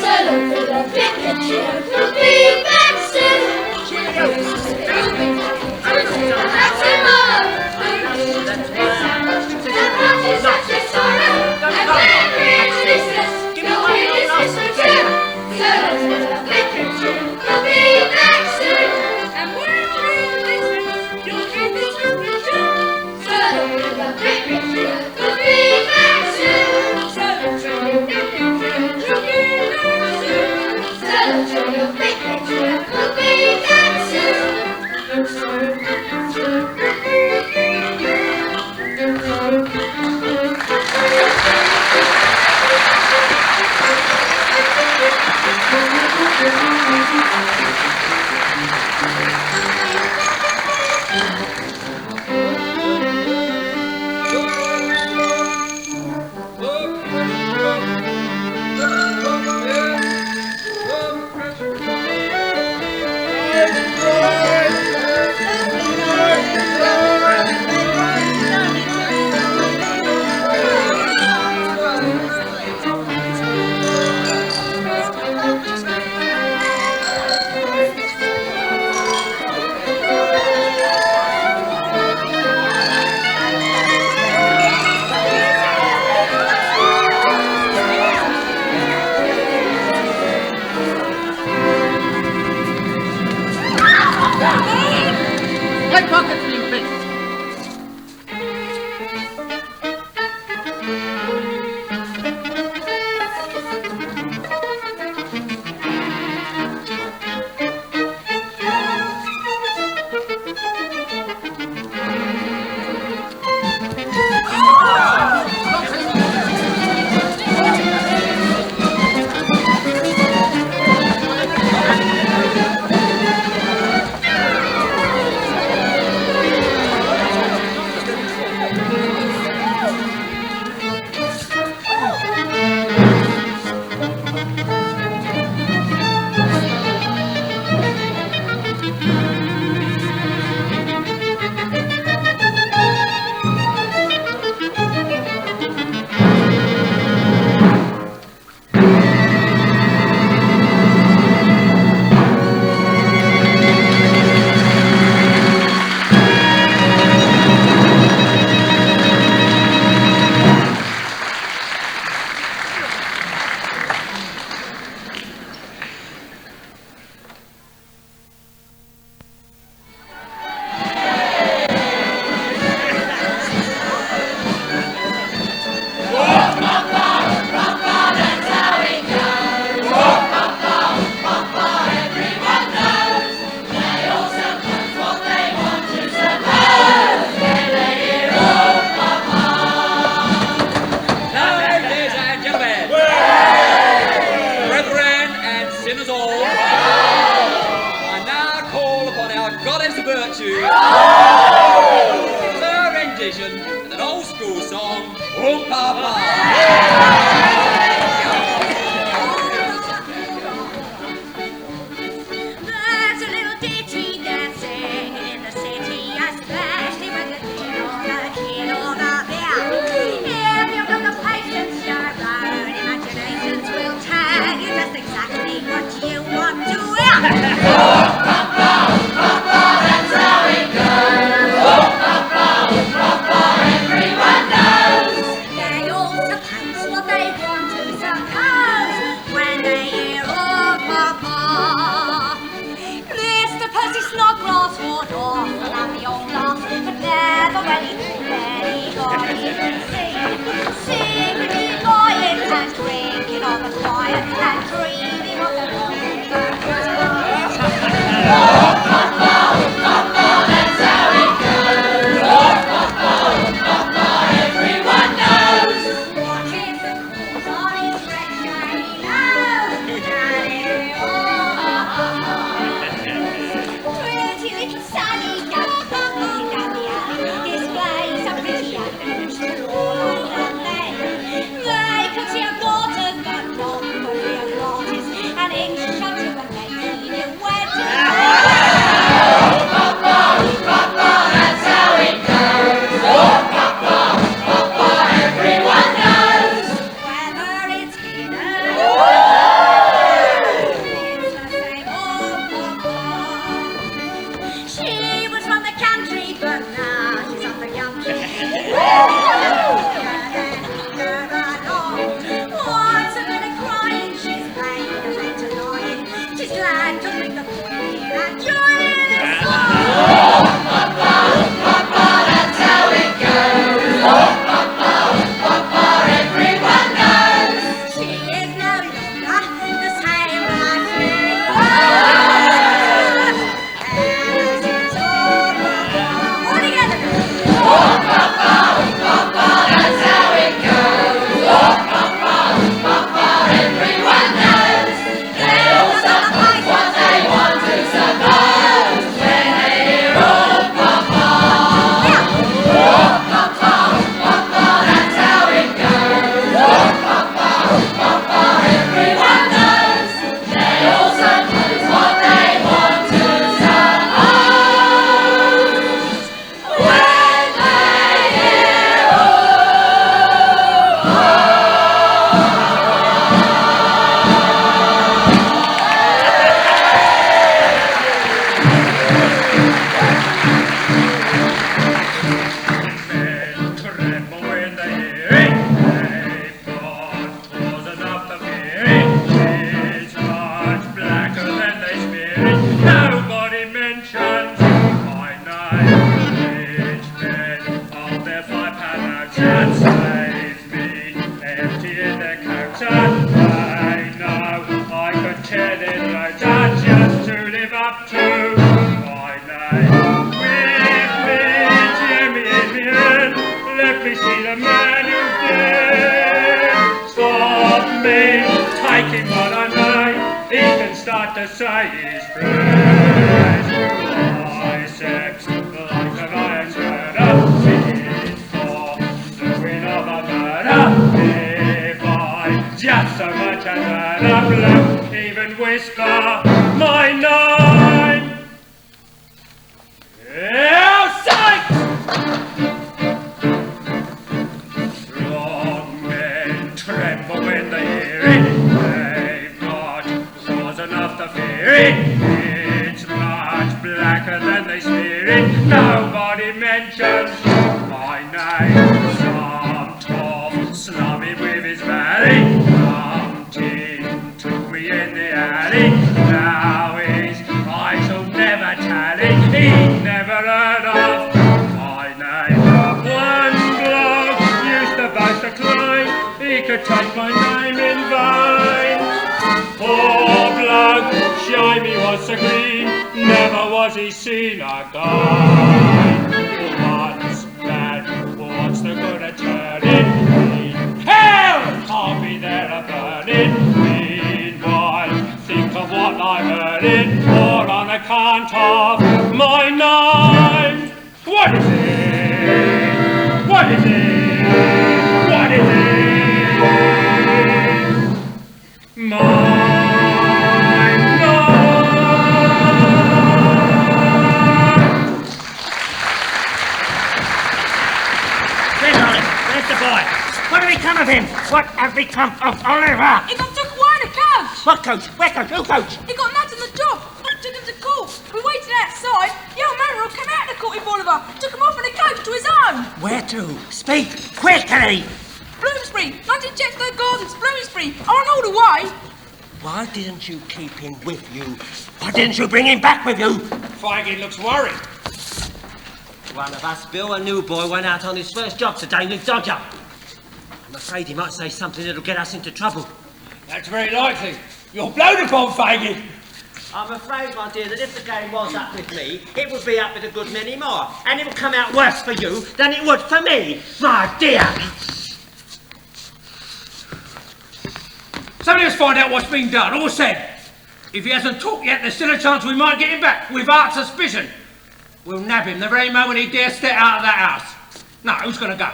So look for the picture, we'll be back soon. Cheerio, We'll be back in today and tomorrow. When you shoot in this summer, the mind is touched with sorrow. And when we're in the distance, you'll hear this whisper tune. So look for the picture, we'll be back soon. And when we're in the distance, you'll hear this whisper too. So look for the picture, we'll be back soon. So you'll be back soon. So look for your big picture, we'll be back soon. My pocket's being fixed. by Goddess Virtue. Her rendition of an old school song, Oh Papa. There's a little ditty they're singing in the city, especially when the kid or the beer. If you've got the patience, your own imaginations will tell you just exactly what you want to hear. They all suppose what they want to suppose when they hear oh papa. Mr. Percy Snodgrass would often have the old laugh, but never anybody can see. Secretly lying and drinking on the quiet and dreaming of the morning. She was from the country, but now she's up the country. Once a minute crying, she's playing a bit annoying. She's glad to bring the point in and join in the song. She is no longer the same as all together. Nobody mentions my name. Rich men of their £5 notes and save me empty in their coats, and they know I could tear their throats out just to live up to my name. With me, Jimmy in my hand, let me see the man who did stop me taking what I know. He can start to say his prayers. Biceps like an iron sweater, for doing of a murder. If I just so much as had a blow, even whisper my name. Outside! Strong men tremble when they hear it. Enough to fear it. It's much blacker than they smear it. Nobody mentions my name. Some tough slummy with his valley bumped into me in the alley. Now his eyes will never tally. He never heard of my name. One bloke used to boast a claim he could take my name in vain. Poor bloke, shame he was so clean, never was he seen again. Once bad, what's the good of turning green? Hell, can't be there a burning. Meanwhile, think of what I'm earning, all on account of my What is it? What is it? My love. Where's Oliver? Where's the boy? What have become of him? What have become of Oliver? He got took away in a coach. What coach? Where coach? Who coach? He got nabbed on the job. Took him to court. We waited outside. The old man came out to court with Oliver. Took him off in a coach to his own. Where to? Speak quickly! Bloomsbury. London Chepstow Gardens. Bloomsbury. I'm all the way. Why didn't you keep him with you? Why didn't you bring him back with you? Feigin looks worried. One of us, Bill, a new boy, went out on his first job today with Dodger. I'm afraid he might say something that'll get us into trouble. That's very likely. You're blown upon, Feigin. I'm afraid, my dear, that if the game was up with me, it would be up with a good many more. And it would come out worse for you than it would for me, my dear. So let's find out what's been done or said. If he hasn't talked yet, there's still a chance we might get him back, without suspicion. We'll nab him the very moment he dares step out of that house. Now, who's going to go?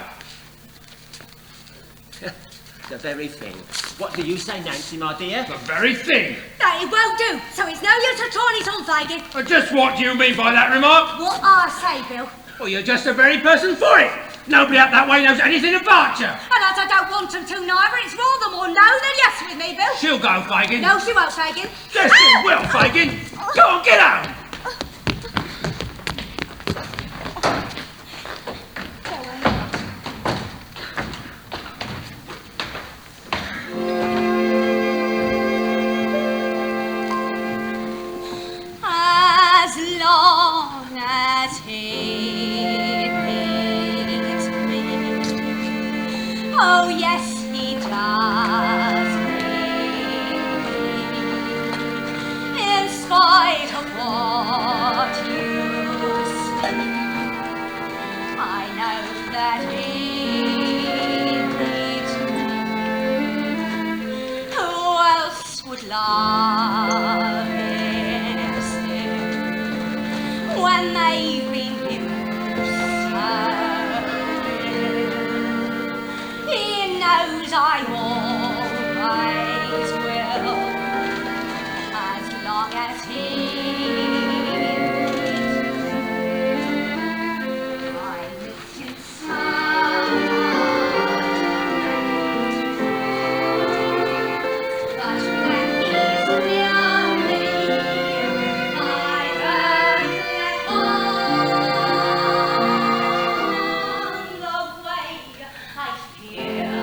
The very thing. What do you say, Nancy, my dear? The very thing. No, it won't do. So it's no use to trying it on, Feigin. Just what do you mean by that remark? What I say, Bill. Well, you're just the very person for it. Nobody up that way knows anything about you. And as I don't want them to neither, it's rather more no than yes with me, Bill. She'll go, Feigin. No, she won't, Feigin. Yes, she will, Feigin. Go on, get out. As long as he needs me. Oh, yes, he does need me. In spite of what you say, I know that he needs me. Who else would love him still when they've been given so ill? He knows I always will, as long as he needs me. I miss him so. But when he's near me, I don't let on the way I feel.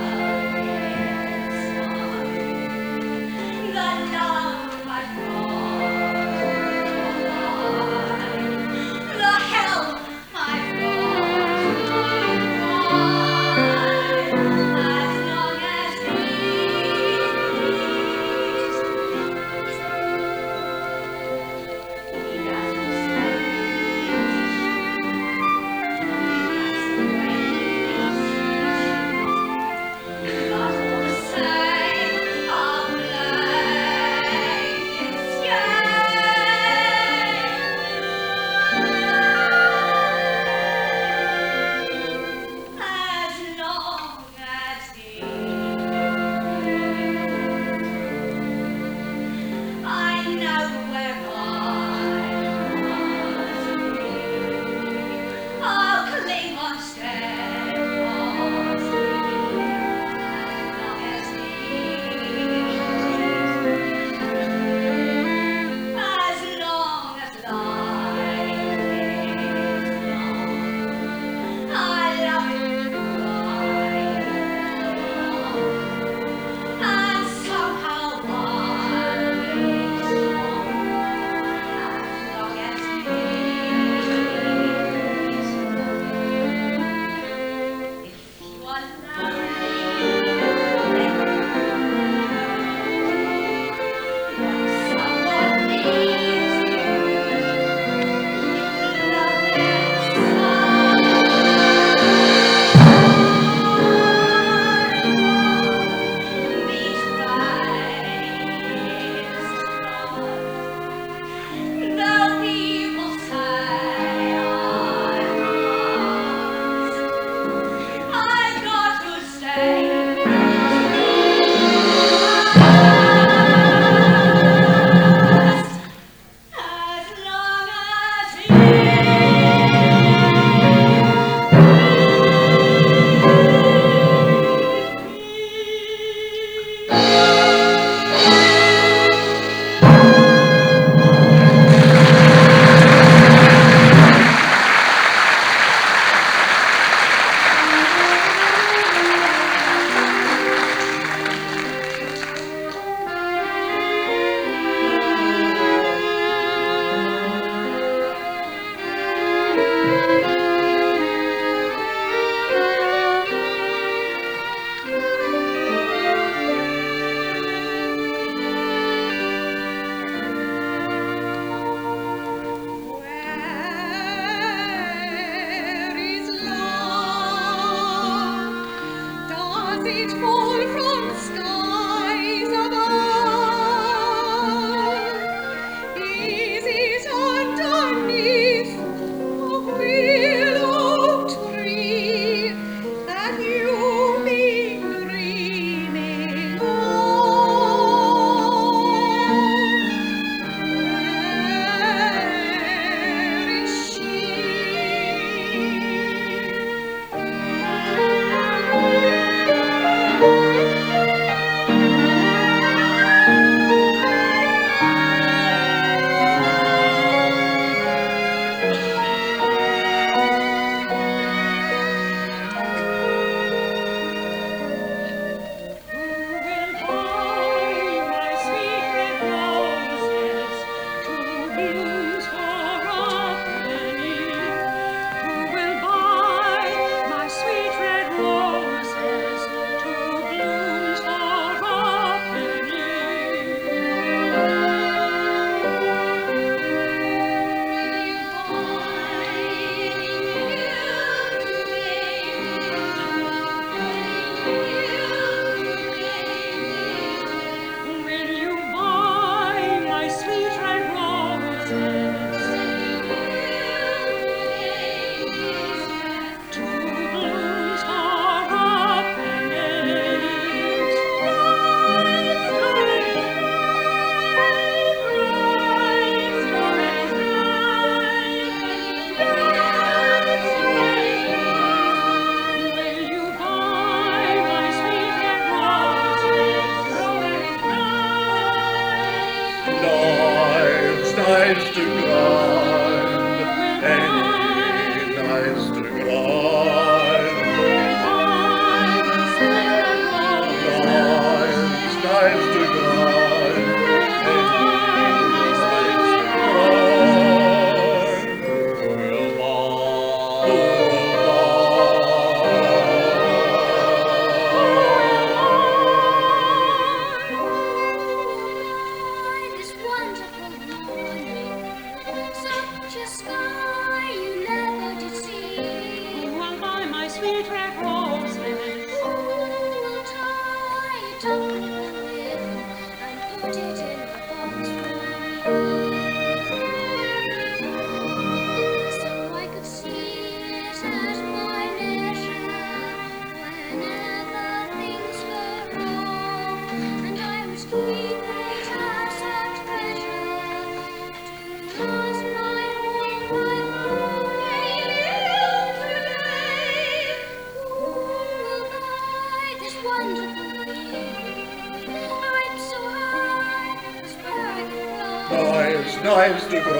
knives to grind.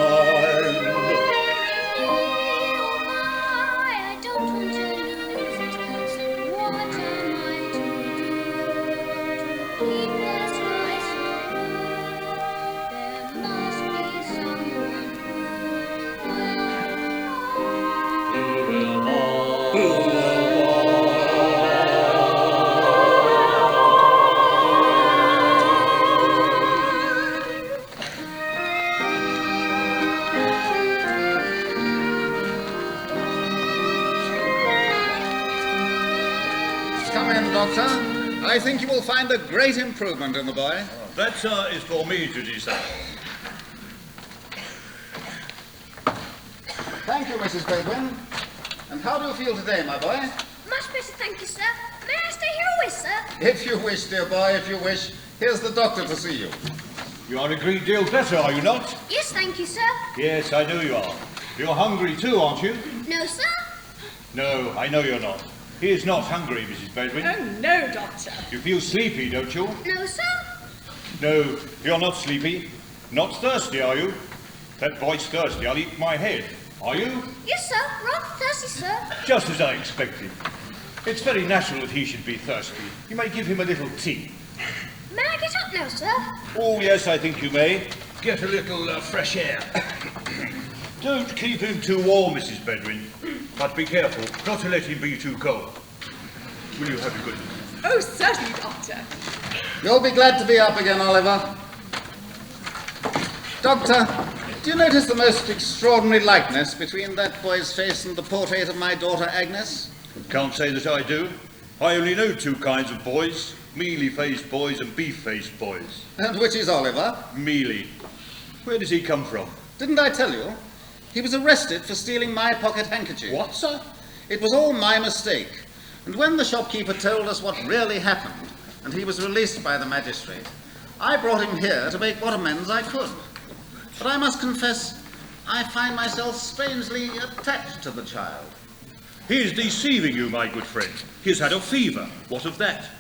I don't want to lose it. So what am I to do to keep this nice and cool? There must be someone who will. Come in, Doctor. I think you will find a great improvement in the boy. That, sir, is for me to decide. Thank you, Mrs. Bedwin. And how do you feel today, my boy? Much better, thank you, sir. May I stay here always, sir? If you wish, dear boy, if you wish. Here's the doctor to see you. You are a great deal better, are you not? Yes, thank you, sir. Yes, I know you are. You're hungry too, aren't you? No, sir. No, I know you're not. He is not hungry, Mrs. Bedwin. Oh, no, Doctor. You feel sleepy, don't you? No, sir. No, you're not sleepy. Not thirsty, are you? That boy's thirsty. I'll eat my head. Are you? Yes, sir. Rather thirsty, sir. Just as I expected. It's very natural that he should be thirsty. You may give him a little tea. May I get up now, sir? Oh, yes, I think you may. Get a little fresh air. Don't keep him too warm, Mrs. Bedwin. But be careful not to let him be too cold. Will you have a good look? Oh, certainly, Doctor. You'll be glad to be up again, Oliver. Doctor, do you notice the most extraordinary likeness between that boy's face and the portrait of my daughter Agnes? Can't say that I do. I only know two kinds of boys. Mealy-faced boys and beef-faced boys. And which is Oliver? Mealy. Where does he come from? Didn't I tell you? He was arrested for stealing my pocket handkerchief. What, sir? It was all my mistake. And when the shopkeeper told us what really happened, and he was released by the magistrate, I brought him here to make what amends I could. But I must confess, I find myself strangely attached to the child. He is deceiving you, my good friend. He has had a fever. What of that?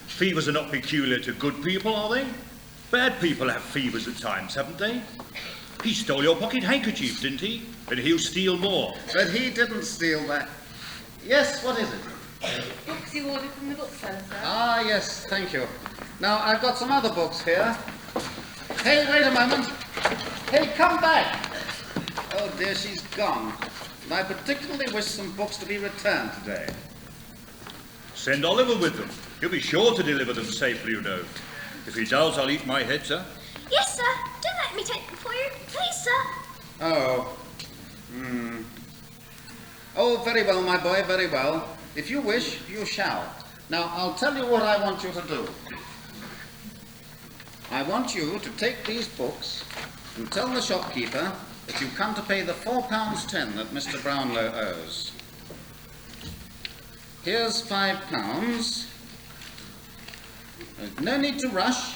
Fevers are not peculiar to good people, are they? Bad people have fevers at times, haven't they? He stole your pocket handkerchief, didn't he? And he'll steal more. But he didn't steal that. Yes, what is it? Books you ordered from the bookseller, sir. Ah, yes, thank you. Now, I've got some other books here. Hey, wait a moment. Hey, come back. Oh, dear, she's gone. And I particularly wish some books to be returned today. Send Oliver with them. He'll be sure to deliver them safely, you know. If he does, I'll eat my head, sir. Yes, sir. Do let me take them for you, please, sir. Oh. Oh, very well, my boy, very well. If you wish, you shall. Now, I'll tell you what I want you to do. I want you to take these books and tell the shopkeeper that you've come to pay the £4.10 that Mr. Brownlow owes. Here's £5. There's no need to rush.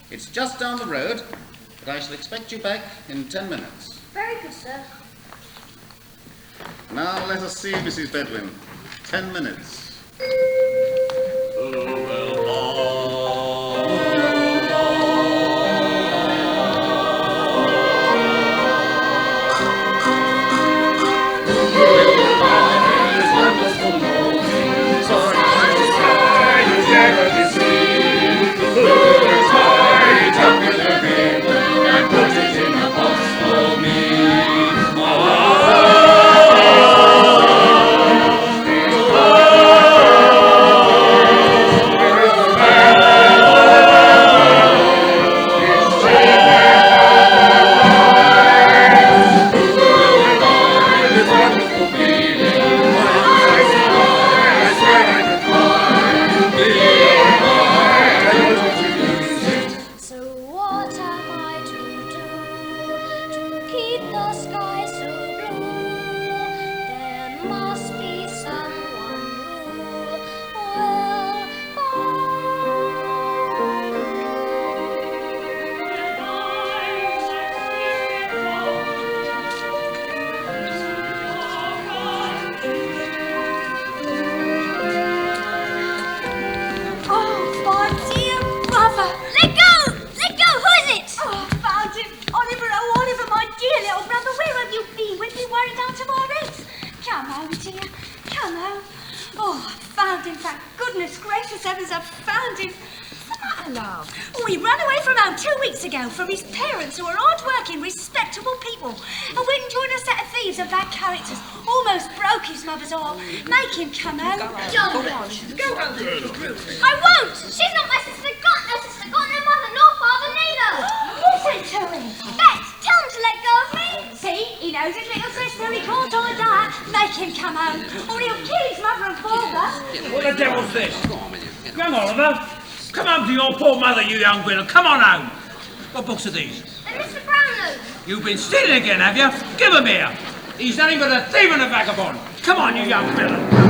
It's just down the road, but I shall expect you back in 10 minutes. Very good, sir. Now let us see, Mrs. Bedwin. 10 minutes. Oh, come home? Oh, I found him, thank goodness gracious heavens, I found him. What's the matter, love? Oh, he ran away from home 2 weeks ago from his parents, who are hard-working, respectable people, and went and joined a set of thieves of bad characters. Almost broke his mother's arm. Make him come home. John, Go home, little Ruth. I won't! She's not my sister. Got no sister, got no mother, nor father neither. Listen to him. Bet, tell him to let go of me. See, he knows his little sister, he can't hide that. Make him come home, or he'll kill his mother and father. What the devil's this? Young Oliver, come home to your poor mother, you young villain. Come on home. What books are these? And Mr. Brownlow. You've been stealing again, have you? Give them here. He's nothing but a thief and a vagabond. Come on, you young villain.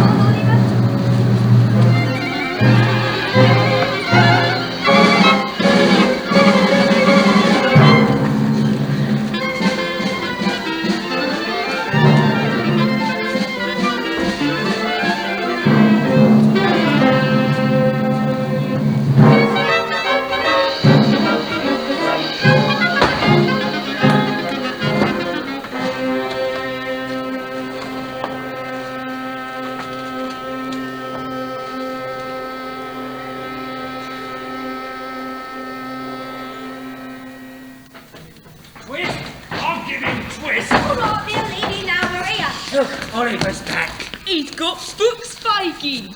Oliver's back. He's got books, Fagin.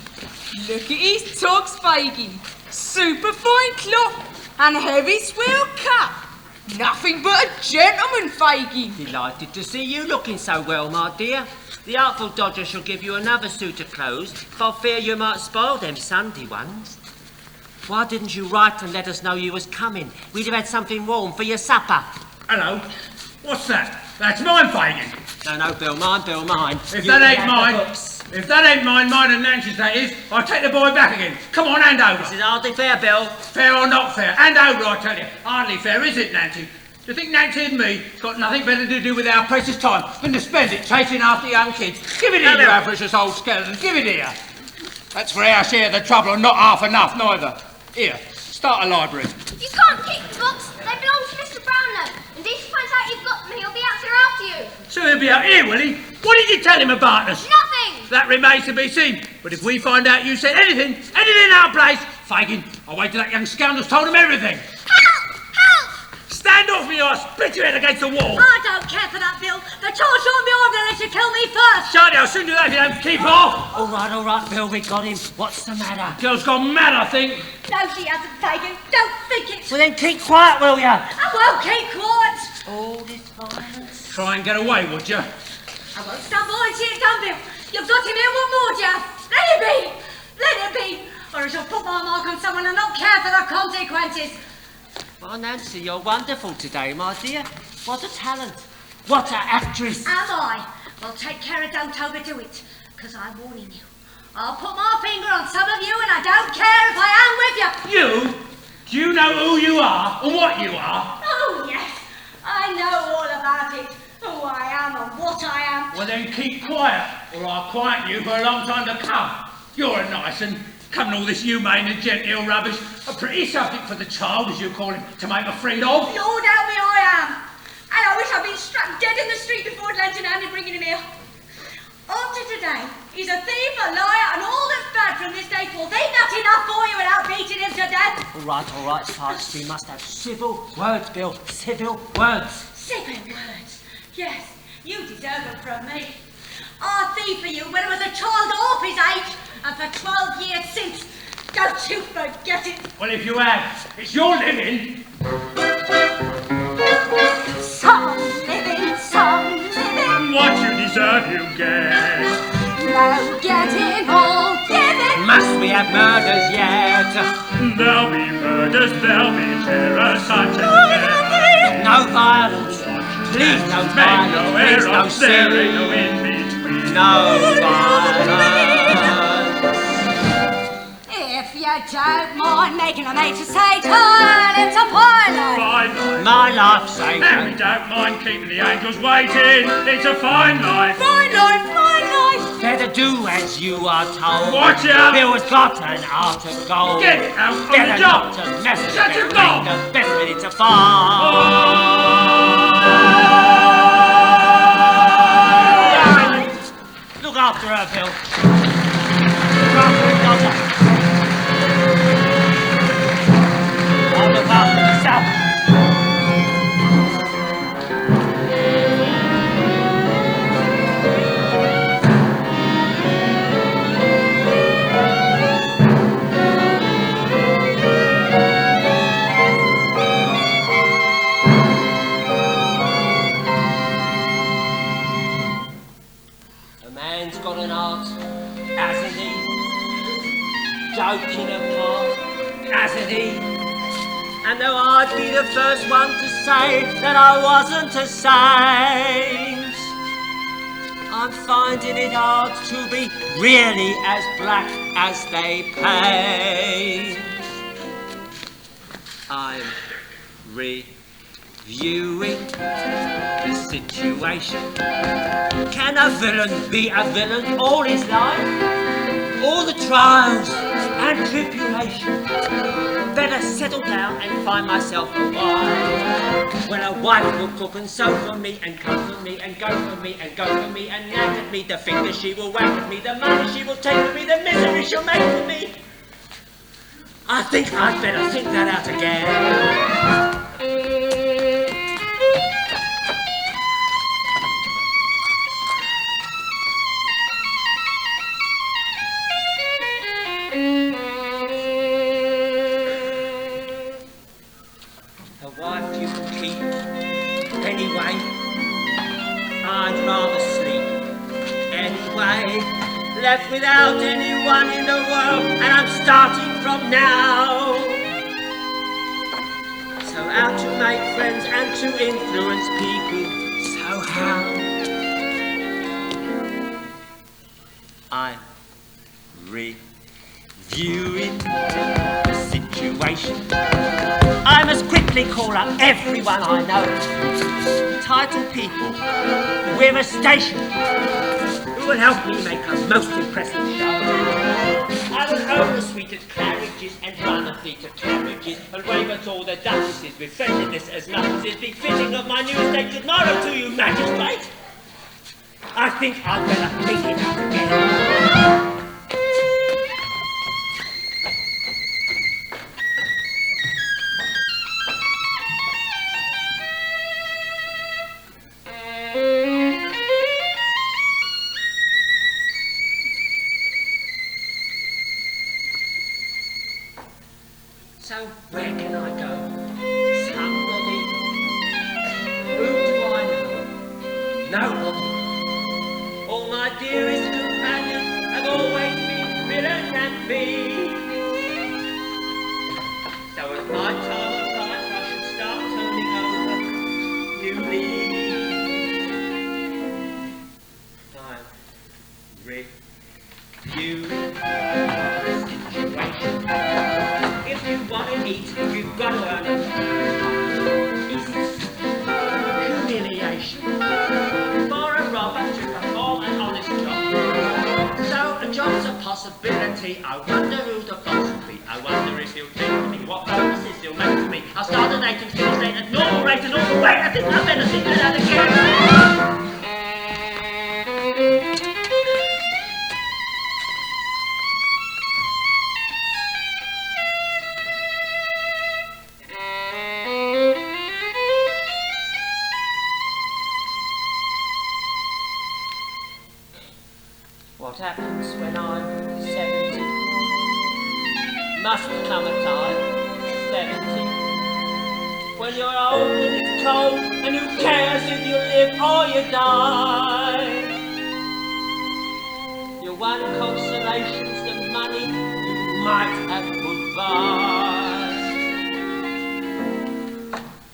Look at his togs, Fagin. Super fine cloth and heavy swill cap. Nothing but a gentleman, Fagin. Delighted to see you looking so well, my dear. The Artful Dodger shall give you another suit of clothes, for fear you might spoil them Sunday ones. Why didn't you write and let us know you was coming? We'd have had something warm for your supper. Hello. What's that? That's mine, Fagin. No, Bill, mine. If that ain't mine, mine and Nancy's that is, I'll take the boy back again. Come on, hand over. This is hardly fair, Bill. Fair or not fair, hand over, I tell you. Hardly fair, is it, Nancy? Do you think Nancy and me got nothing better to do with our precious time than to spend it chasing after young kids? Give it here, you avaricious old skeleton, give it here. That's for our share of the trouble and not half enough, neither. Here, start a library. You can't keep the books. They belong to Mr. Brownlow. And if he finds out you've got them, he'll be out here after you. So he'll be out here, will he? What did you tell him about us? Nothing. That remains to be seen. But if we find out you said anything in our place, Fagin, I'll wait till that young scoundrel's told him everything. Help! Stand off me or I'll split your head against the wall. I don't care for that, Bill. The charge on me, I'm going to let you kill me first. Charlie, I'll soon do that if you don't keep off. All right, Bill, we got him. What's the matter? Girl's gone mad, I think. No, she hasn't, Fagin. Don't think it. Well, then keep quiet, will ya? I won't keep quiet. All this violence. Try and get away, would you? I won't stand by and see it done, Bill. You've got him here, what more, do you? Let it be. Let it be. Or I shall put my mark on someone and not care for the consequences. Well, Nancy, you're wonderful today, my dear. What a talent. What an actress. Am I? Well, take care I don't overdo it, because I'm warning you. I'll put my finger on some of you and I don't care if I am with you. You? Do you know who you are and what you are? Oh, yes. I know all about it. Who I am and what I am. Well, then keep quiet, or I'll quiet you for a long time to come. You're a nice one. Coming all this humane and genteel rubbish. A pretty subject for the child, as you call him, to make a friend of. Lord help me, I am. And I wish I'd been struck dead in the street before I'd lent an hand in bringing him here. After today, he's a thief, a liar, and all that's bad from this day forth. Ain't that enough for you without beating him to death? All right, Sarge. We must have civil words, Bill. Civil words. Civil words? Yes, you deserve them from me. I thieved for you when I was a child half his age, and for 12 years since. Don't you forget it. Well, if you have, it's your living. Some living. What you deserve, you get. No getting or giving. Must we have murders yet? There'll be murders, there'll be terror, such as No violence. Please no violence. no Please error, no sin. there ain't no in between. No violence. If you don't mind making a mate to Satan, it's a pilot. Fine life. My life's And we Satan. don't mind keeping the angels waiting. It's a fine life. Fine life. Better do as you are told. Watch out. Bill has got an heart of gold. Get out on Better the job. not to mess with Shut it. your mouth. Better ready to fall. Look after her, Bill. Look after the daughter. I'll look after myself. Got an art, hasn't he? Joking apart, hasn't he? And though I'd be the first one to say that I wasn't a saint, I'm finding it hard to be really as black as they paint. I'm reviewing the situation. Can a villain be a villain all his life? All the trials and tribulations. Better settle down and find myself a wife. When a wife will cook and sew for me and comfort me and go for me and go for me and nag at me, the fingers she will whack at me, the money she will take from me, the misery she'll make for me. I think I'd better think that out again. Left without anyone in the world, and I'm starting from now. So out to make friends and to influence people. So how? I'm reviewing the situation. I must quickly call up everyone I know. Titled people with a station, who will help me make a most impressive show. I will own the suite of carriages and run a fleet of carriages and wave at all the duchesses with friendliness as much as is befitting of my new estate. Good morrow to you, magistrate. I think I'd better think it out again. So where can I go? Somebody? Who do I know? Nobody. All my dearest companions have always been villains and thieves. So at my time of life I should start turning over new leaves. I'm reviewing the situation. If you want to eat, you've got to earn it. Is it humiliation for a robber to perform an honest job? So a job's a possibility. I wonder who the boss will be. I wonder if he'll think of me, what bonuses he'll make for me. I'll start at 8 and finish late at normal rate and normal weight. I think I better think of that again. What happens when I'm 70? Must come a time, 70, when you're old and it's cold, and who cares if you live or you die? Your one consolation's the money you might have goodbye.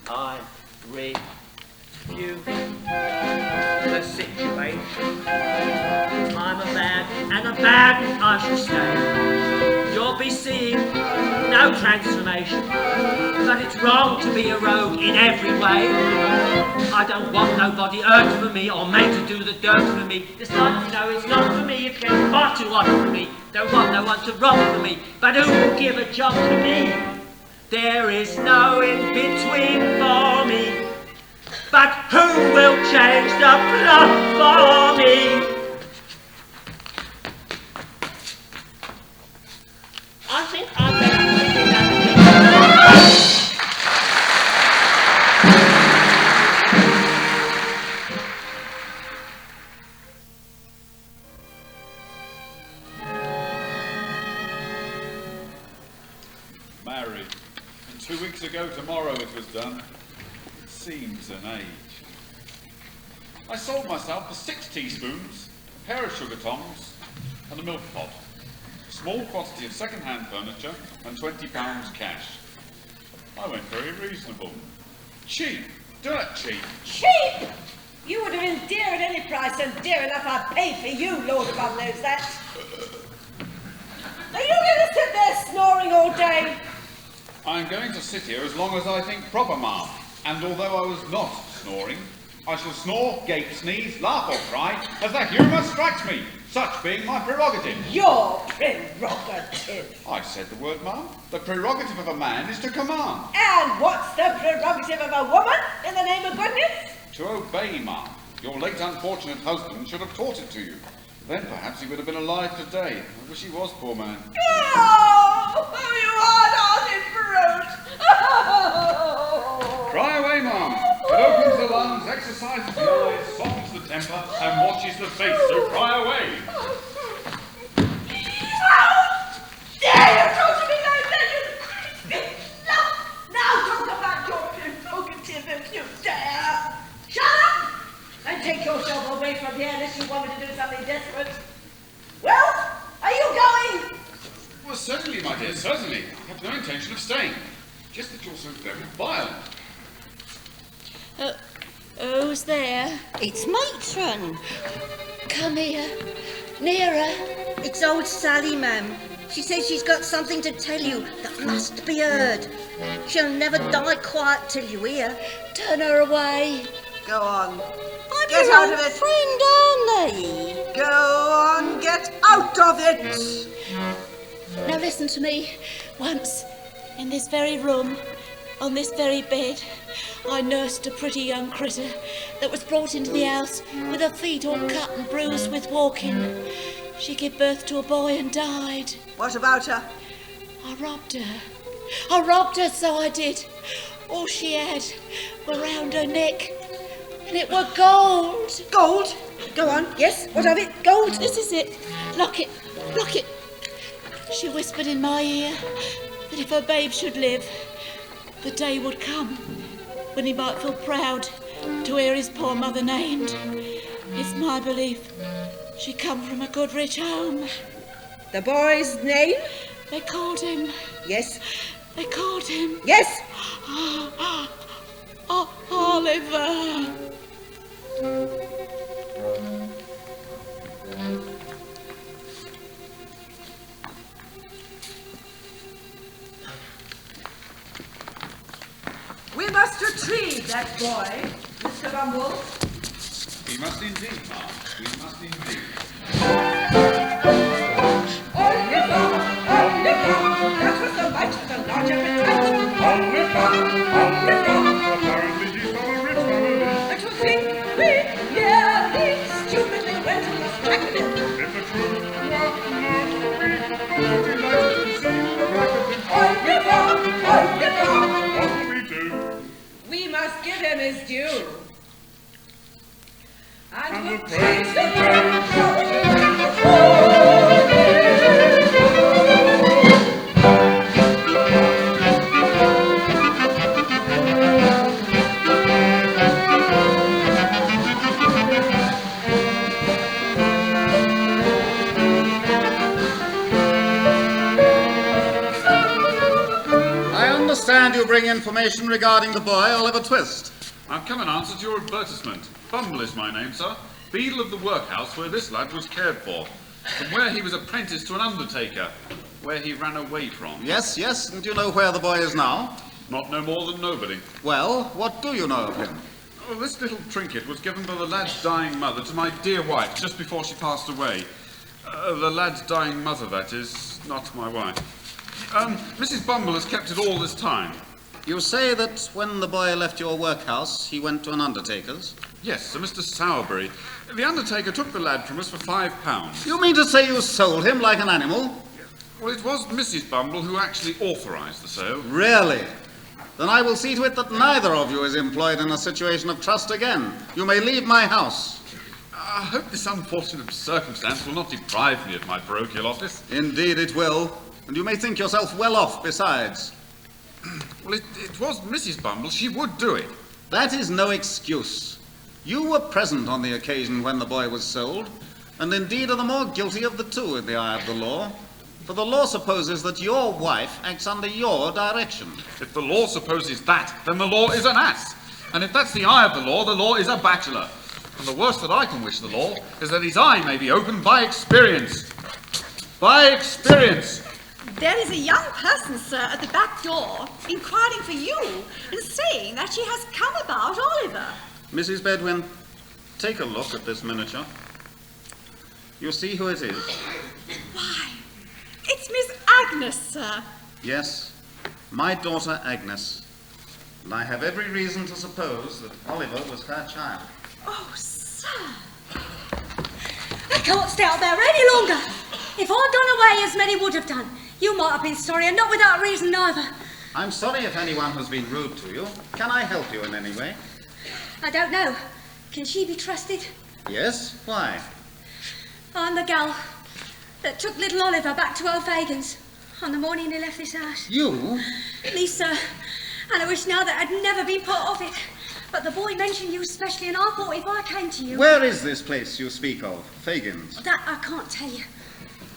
I'm reviewing the situation. I'm a bad, and a bad I shall stay. You'll be seeing no transformation, but it's wrong to be a rogue in every way. I don't want nobody earned for me or made to do the dirt for me. This life, you know, it's not for me. It gets far too hot for me. Don't want no one to rob for me, but who will give a job to me? There is no in-between for me, but who will change the plot for me? 2 weeks ago tomorrow it was done. It seems an age. I sold myself for 6 teaspoons, a pair of sugar tongs, and a milk pot. A small quantity of second-hand furniture and £20 cash. I went very reasonable. Cheap, dirt cheap. Cheap! You would have been dear at any price, and dear enough I'd pay for you, Lord above knows that. Are you going to sit there snoring all day? I'm going to sit here as long as I think proper, ma'am. And although I was not snoring, I shall snore, gape, sneeze, laugh or cry as the humour strikes me, such being my prerogative. Your prerogative. I said the word, ma'am. The prerogative of a man is to command. And what's the prerogative of a woman, in the name of goodness? To obey, ma'am. Your late unfortunate husband should have taught it to you. Then perhaps he would have been alive today. I wish he was, poor man. Oh, you hard-hearted brute! Cry away, ma'am. It opens the lungs, exercises the eyes, softens the temper, and washes the face, so cry away. How dare you talk to me like that, you crazy lump! Now talk about your prerogative if you dare! Shut up! And take yourself away from here unless you want me to do something desperate. Well, are you going? Well, certainly, my dear, certainly. I have no intention of staying. Just that you're so very violent. Who's there? It's Matron. Come here. Nearer. It's old Sally, ma'am. She says she's got something to tell you that must be heard. She'll never die quiet till you hear. Turn her away. Go on. I'm Get your out old of it. friend, aren't I? Go on, get out of it! Now listen to me. Once, in this very room, on this very bed, I nursed a pretty young critter that was brought into the house with her feet all cut and bruised with walking. She gave birth to a boy and died. What about her? I robbed her. I robbed her, so I did. All she had were round her neck, and it were gold. Gold? Go on, yes, what of it? Gold? This is it. Lock it, lock it. She whispered in my ear that if her babe should live, the day would come when he might feel proud to hear his poor mother named. It's my belief she come from a good rich home. The boy's name? They called him. Yes. They called him. Yes. Oliver. We must retrieve that boy, Mr. Bumble. We must indeed, ma'am. We must indeed. Oliver! Oliver! That was the light of the large appetite. Oliver! Oliver! Apparently he's from a rich family. And to think we nearly stupidly went and lost track of him. If the truth were known, we would delighted to see the back of him. Oliver! Oliver! What will we do? We must give him his due. And And we'll we'll praise the I understand you bring information regarding the boy, Oliver Twist. I've come in answer to your advertisement. Bumble is my name, sir. Beadle of the workhouse where this lad was cared for. From where he was apprenticed to an undertaker. Where he ran away from. Yes, yes, and do you know where the boy is now? Not no more than nobody. Well, what do you know of him? Oh, this little trinket was given by the lad's dying mother to my dear wife just before she passed away. The lad's dying mother, that is, not my wife. Mrs. Bumble has kept it all this time. You say that when the boy left your workhouse, he went to an undertaker's? Yes, Sir Mr. Sowerbury. The undertaker took the lad from us for £5. You mean to say you sold him like an animal? Well, it was Mrs. Bumble who actually authorised the sale. Really? Then I will see to it that neither of you is employed in a situation of trust again. You may leave my house. I hope this unfortunate circumstance will not deprive me of my parochial office. Indeed it will. And you may think yourself well off besides. Well, it was Mrs. Bumble. She would do it. That is no excuse. You were present on the occasion when the boy was sold, and indeed are the more guilty of the two in the eye of the law. For the law supposes that your wife acts under your direction. If the law supposes that, then the law is an ass. And if that's the eye of the law is a bachelor. And the worst that I can wish the law is that his eye may be opened by experience. By experience. There is a young person, sir, at the back door, inquiring for you and saying that she has come about Oliver. Mrs. Bedwin, take a look at this miniature. You see who it is? Why, it's Miss Agnes, sir. Yes, my daughter Agnes. And I have every reason to suppose that Oliver was her child. Oh, sir. I can't stay out there any longer. If I'd gone away as many would have done, you might have been sorry, and not without reason either. I'm sorry if anyone has been rude to you. Can I help you in any way? I don't know. Can she be trusted? Yes? Why? I'm the gal that took little Oliver back to O'Fagan's on the morning he left this house. You? Please, sir. And I wish now that I'd never been part of it. But the boy mentioned you especially, and I thought if I came to you... Where is this place you speak of? Fagin's? That I can't tell you.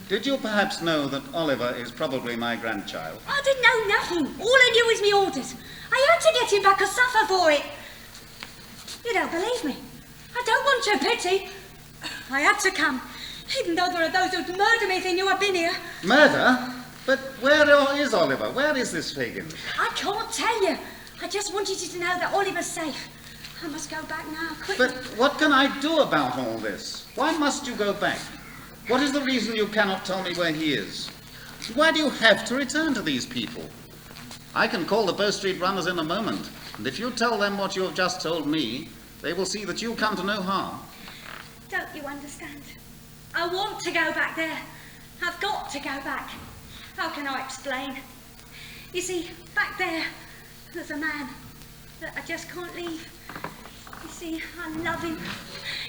Did you perhaps know that Oliver is probably my grandchild? I didn't know nothing. All I knew was me orders. I had to get him back or suffer for it. You don't believe me. I don't want your pity. I had to come, even though there are those who'd murder me if they knew I'd been here. Murder? But where is Oliver? Where is this Fagin? I can't tell you. I just wanted you to know that Oliver's safe. I must go back now, quickly. But what can I do about all this? Why must you go back? What is the reason you cannot tell me where he is? Why do you have to return to these people? I can call the Bow Street runners in a moment, and if you tell them what you have just told me, they will see that you come to no harm. Don't you understand? I want to go back there. I've got to go back. How can I explain? You see, back there, there's a man that I just can't leave. You see, I love him.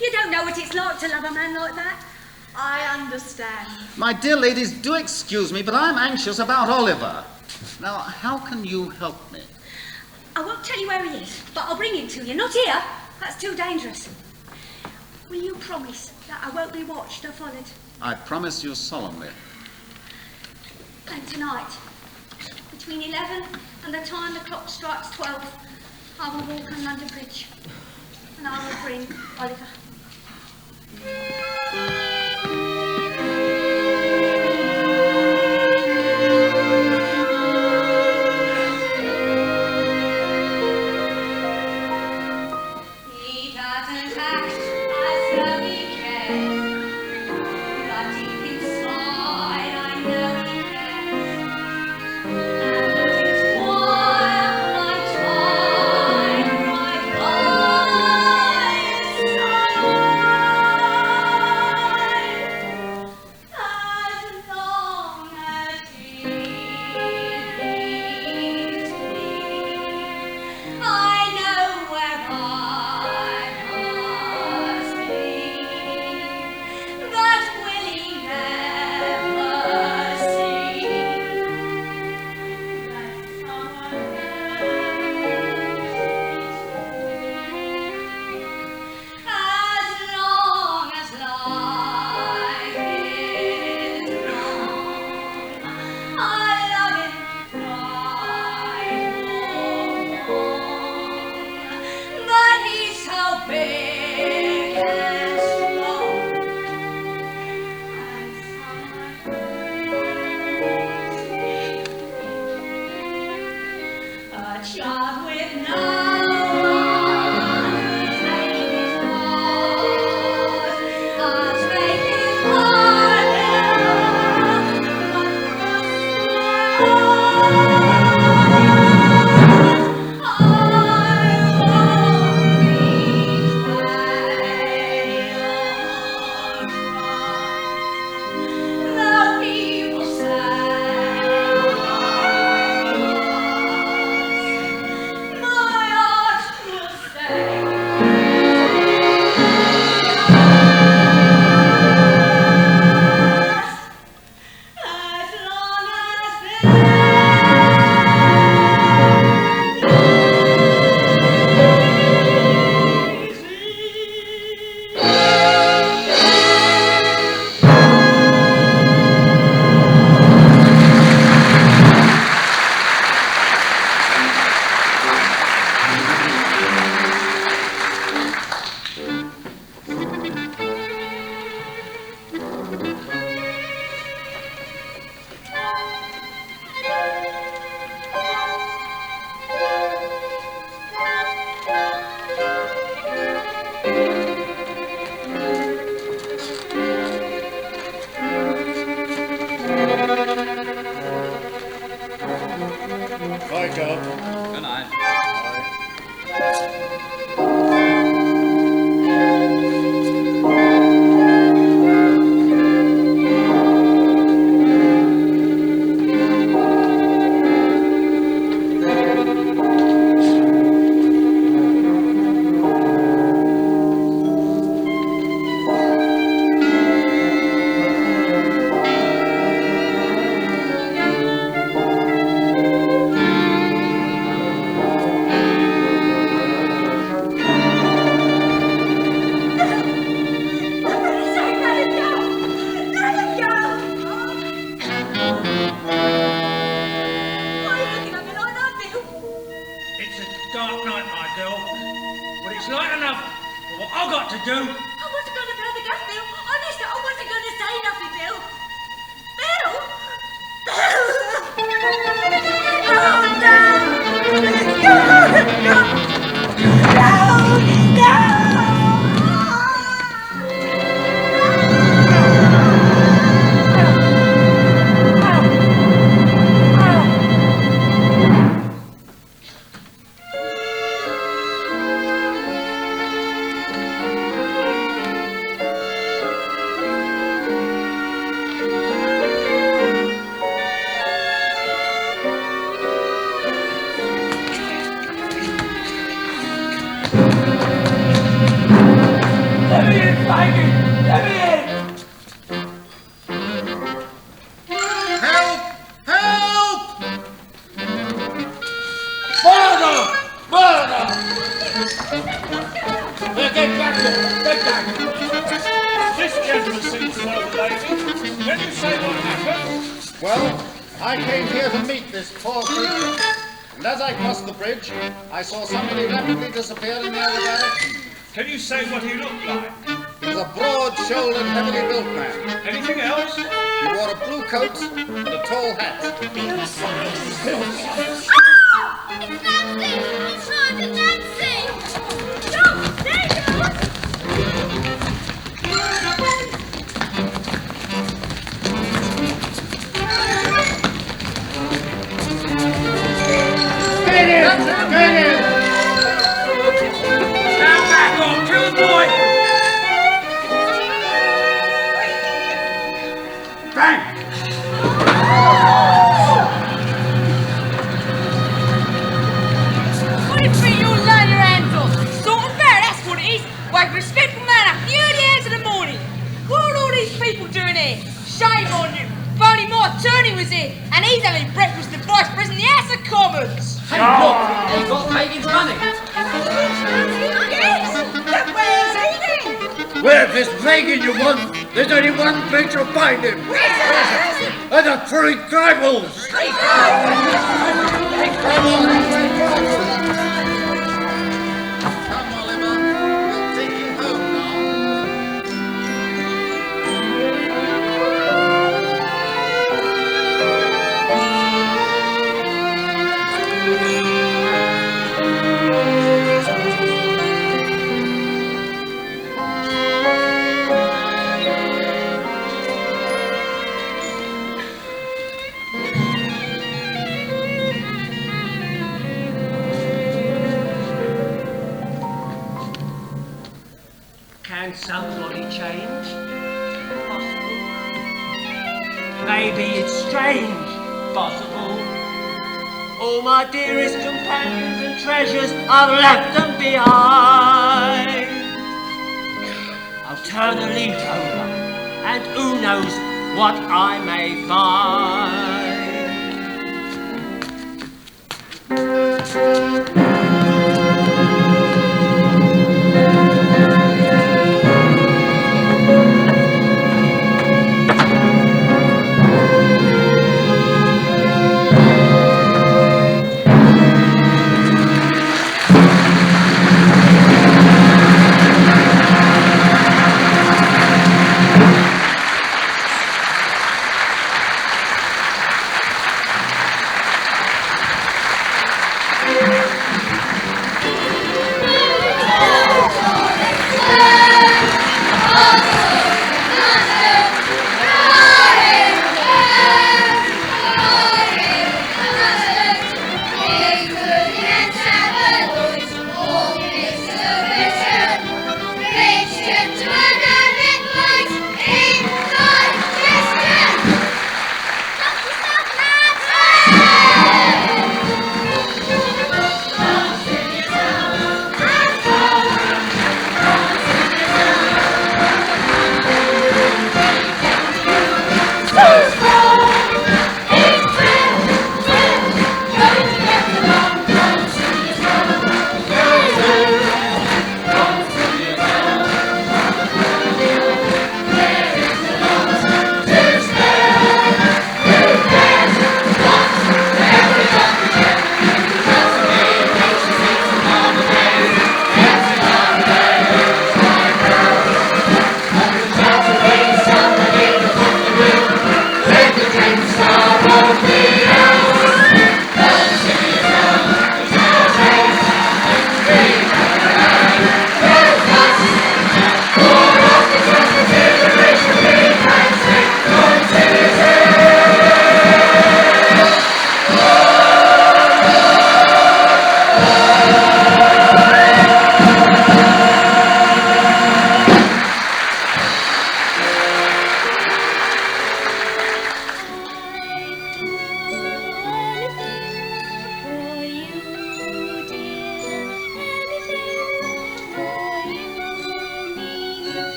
You don't know what it's like to love a man like that. I understand. My dear ladies, do excuse me, but I'm anxious about Oliver. Now, how can you help me? I won't tell you where he is, but I'll bring him to you. Not here. That's too dangerous. Will you promise that I won't be watched or followed? I promise you solemnly. And tonight, between 11 and the time the clock strikes 12, I will walk on London Bridge, and I will bring Oliver. He doesn't act as though he cares, but deep inside I know he cares. And that is why I try right by his side. I got to do? I wasn't going to pay the gas bill. Honest, I wasn't going to say nothing, Bill. Bill? Let me in, Fagin! Let me in! Help! Help! Murder! Murder! Get back here! Get back! This gentleman seems to know the lady. Can you say what happened? Well, I came here to meet this poor creature. And as I crossed the bridge, I saw somebody rapidly disappear in the other direction. Can you say what he looked like? He was a broad-shouldered, heavily built man. Anything else? He wore a blue coat and a tall hat. It's Nancy! It's Sergeant Nancy! Stop! There you go! Get in! Get in! Stand back or kill the boy! Bang! What do you think you're laying your hands on? Sort of bear, that's what it is. Wag respectful manner, the early hours of the morning. What are all these people doing here? Shame on you. If only my attorney was here, and he's having breakfast with the Vice President of the House of Commons. Hey, look! They got Fagin's money! Yes! But where's he then? Well, if it's Fagin you want, there's only one place to find him! And the three tribals! Come, Oliver. We'll take you home now. Can somebody change? Possible. Maybe it's strange. Possible. All my dearest companions and treasures, I've left them behind. I'll turn the leaf over, and who knows what I may find.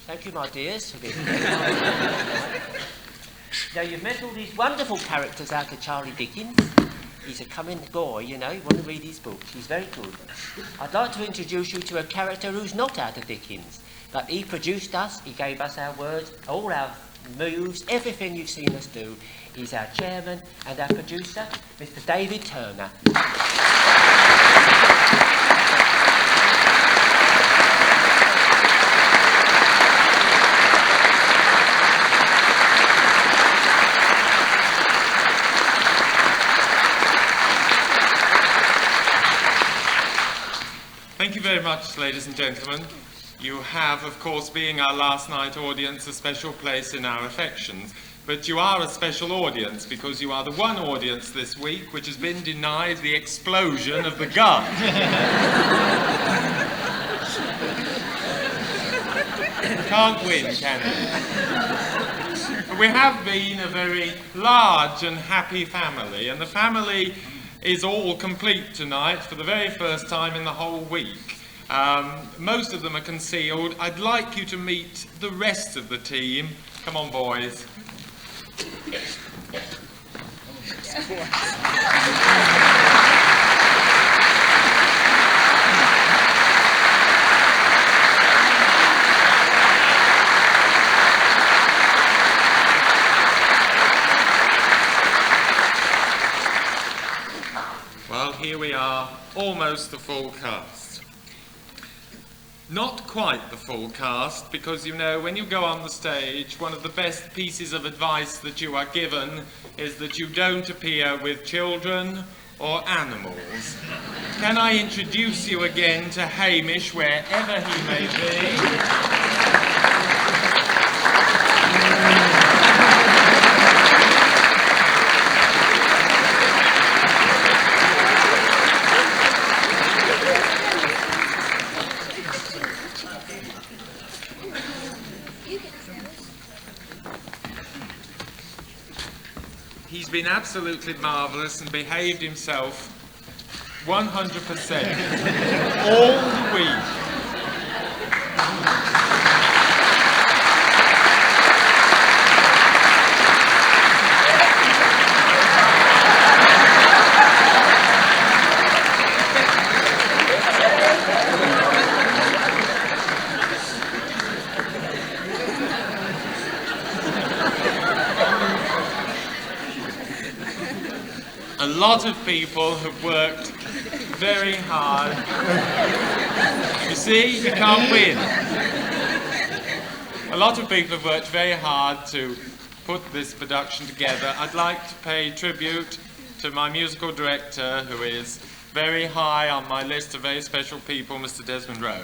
Thank you, my dears, for being Now, you've met all these wonderful characters out of Charlie Dickens. He's a coming boy, you know, you want to read his books. He's very good. I'd like to introduce you to a character who's not out of Dickens, but he produced us, he gave us our words, all our moves, everything you've seen us do. He's our chairman and our producer, Mr. David Turner. Thank you very much, ladies and gentlemen. You have, of course, being our last night audience, a special place in our affections. But you are a special audience because you are the one audience this week which has been denied the explosion of the gun. Can't win, can you? We have been a very large and happy family, and the family is all complete tonight for the very first time in the whole week. Most of them are concealed. I'd like you to meet the rest of the team. Come on, boys. Well, here we are, almost the full cast. Not quite the full cast, because you know, when you go on the stage, one of the best pieces of advice that you are given is that you don't appear with children or animals. Can I introduce you again to Hamish, wherever he may be? He's been absolutely marvellous and behaved himself 100% all the week. A lot of people have worked very hard. You see, you can't win. A lot of people have worked very hard to put this production together. I'd like to pay tribute to my musical director, who is very high on my list of very special people, Mr. Desmond Rose.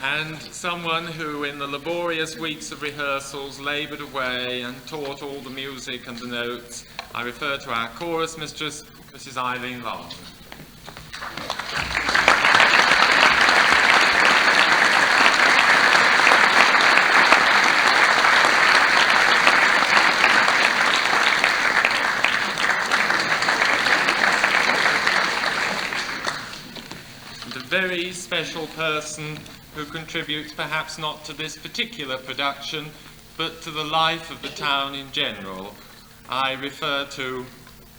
And someone who, in the laborious weeks of rehearsals, laboured away and taught all the music and the notes. I refer to our chorus mistress, Mrs. Eileen Long. And a very special person who contributes perhaps not to this particular production, but to the life of the town in general. I refer to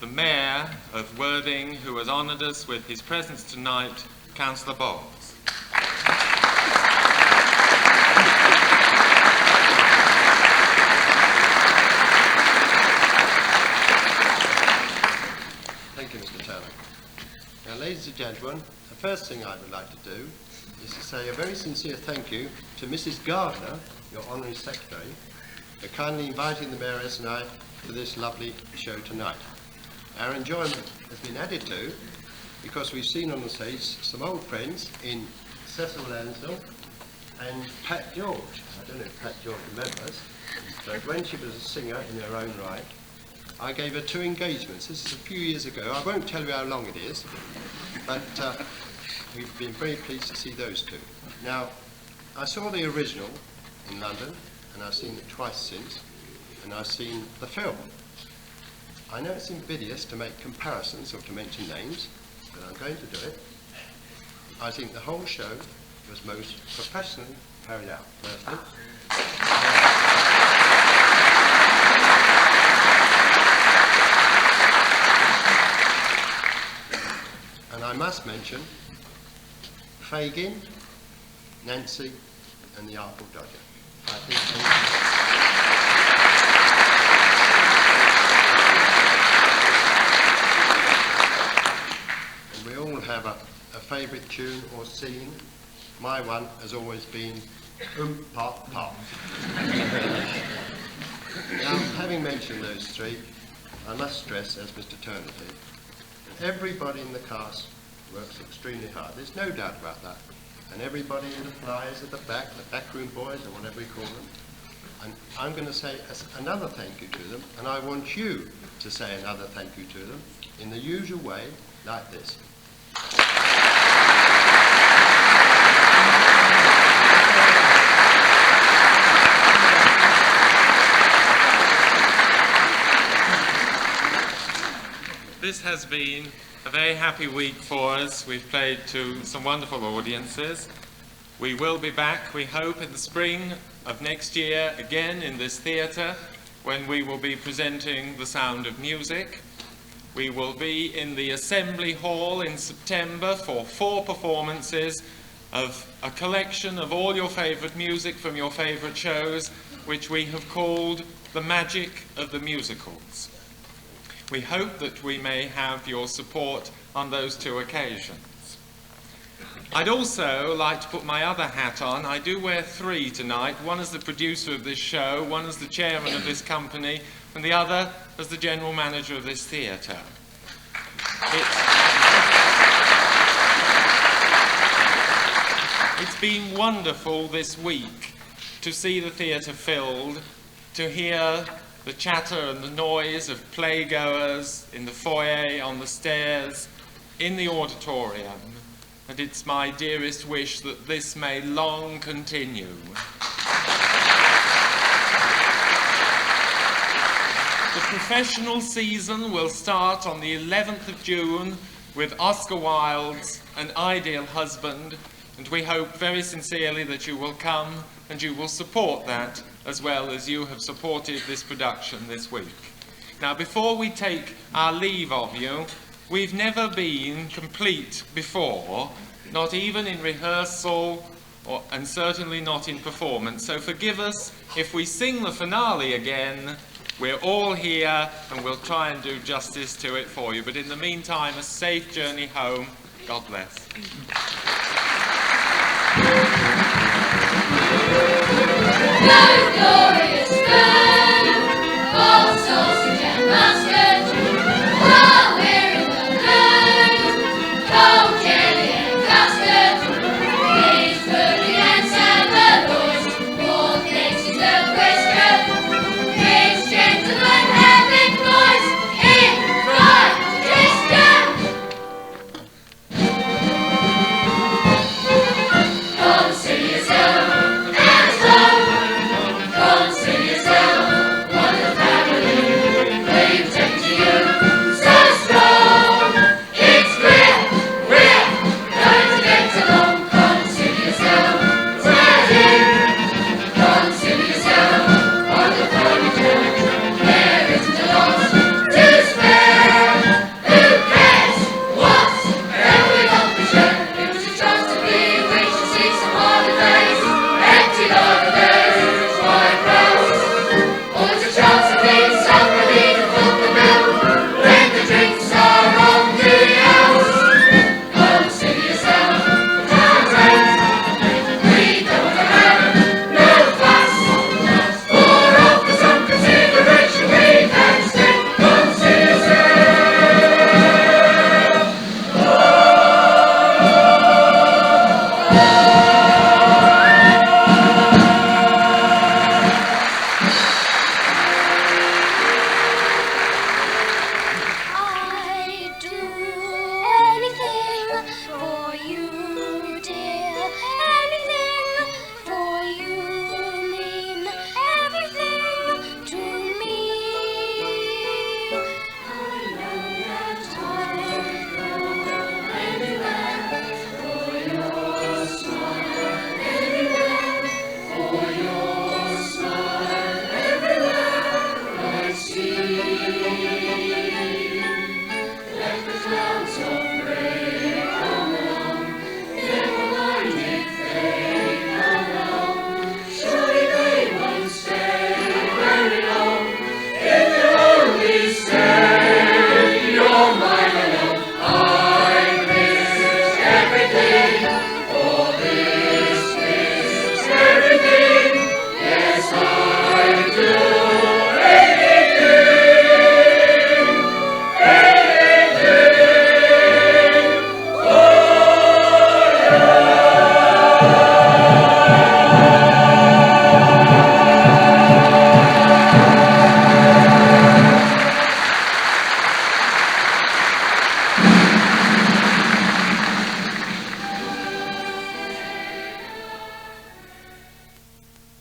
the Mayor of Worthing, who has honoured us with his presence tonight, Councillor Bowles. Thank you, Mr. Turner. Now, ladies and gentlemen, the first thing I would like to do is to say a very sincere thank you to Mrs. Gardner, your Honorary Secretary, for kindly inviting the Mayoress and I to this lovely show tonight. Our enjoyment has been added to because we've seen on the stage some old friends in Cecil Lansdell and Pat George. I don't know if Pat George remembers, but when she was a singer in her own right, I gave her 2 engagements. This is a few years ago. I won't tell you how long it is, but we've been very pleased to see those 2. Now, I saw the original in London, and I've seen it twice since, and I've seen the film. I know it's invidious to make comparisons or to mention names, but I'm going to do it. I think the whole show was most professionally carried out, firstly. And I must mention Fagin, Nancy, and the Artful Dodger. I think and we all have a favourite tune or scene. My one has always been Pop Pop. Now, having mentioned those three, I must stress, as Mr. Turner did, that everybody in the cast works extremely hard. There's no doubt about that. And everybody in the flyers at the backroom boys, or whatever we call them. And I'm going to say another thank you to them, and I want you to say another thank you to them in the usual way, like this. This has been a very happy week for us. We've played to some wonderful audiences. We will be back, we hope, in the spring of next year again in this theatre, when we will be presenting The Sound of Music. We will be in the Assembly Hall in September for 4 performances of a collection of all your favourite music from your favourite shows, which we have called The Magic of the Musicals. We hope that we may have your support on those 2 occasions. I'd also like to put my other hat on. I do wear 3 tonight, one as the producer of this show, one as the chairman of this company, and the other as the general manager of this theatre. It's been wonderful this week to see the theatre filled, to hear the chatter and the noise of playgoers in the foyer, on the stairs, in the auditorium, and it's my dearest wish that this may long continue. The professional season will start on the 11th of June with Oscar Wilde's An Ideal Husband, and we hope very sincerely that you will come and you will support that as well as you have supported this production this week. Now, before we take our leave of you, we've never been complete before, not even in rehearsal and certainly not in performance. So forgive us if we sing the finale again. We're all here and we'll try and do justice to it for you. But in the meantime, a safe journey home. God bless.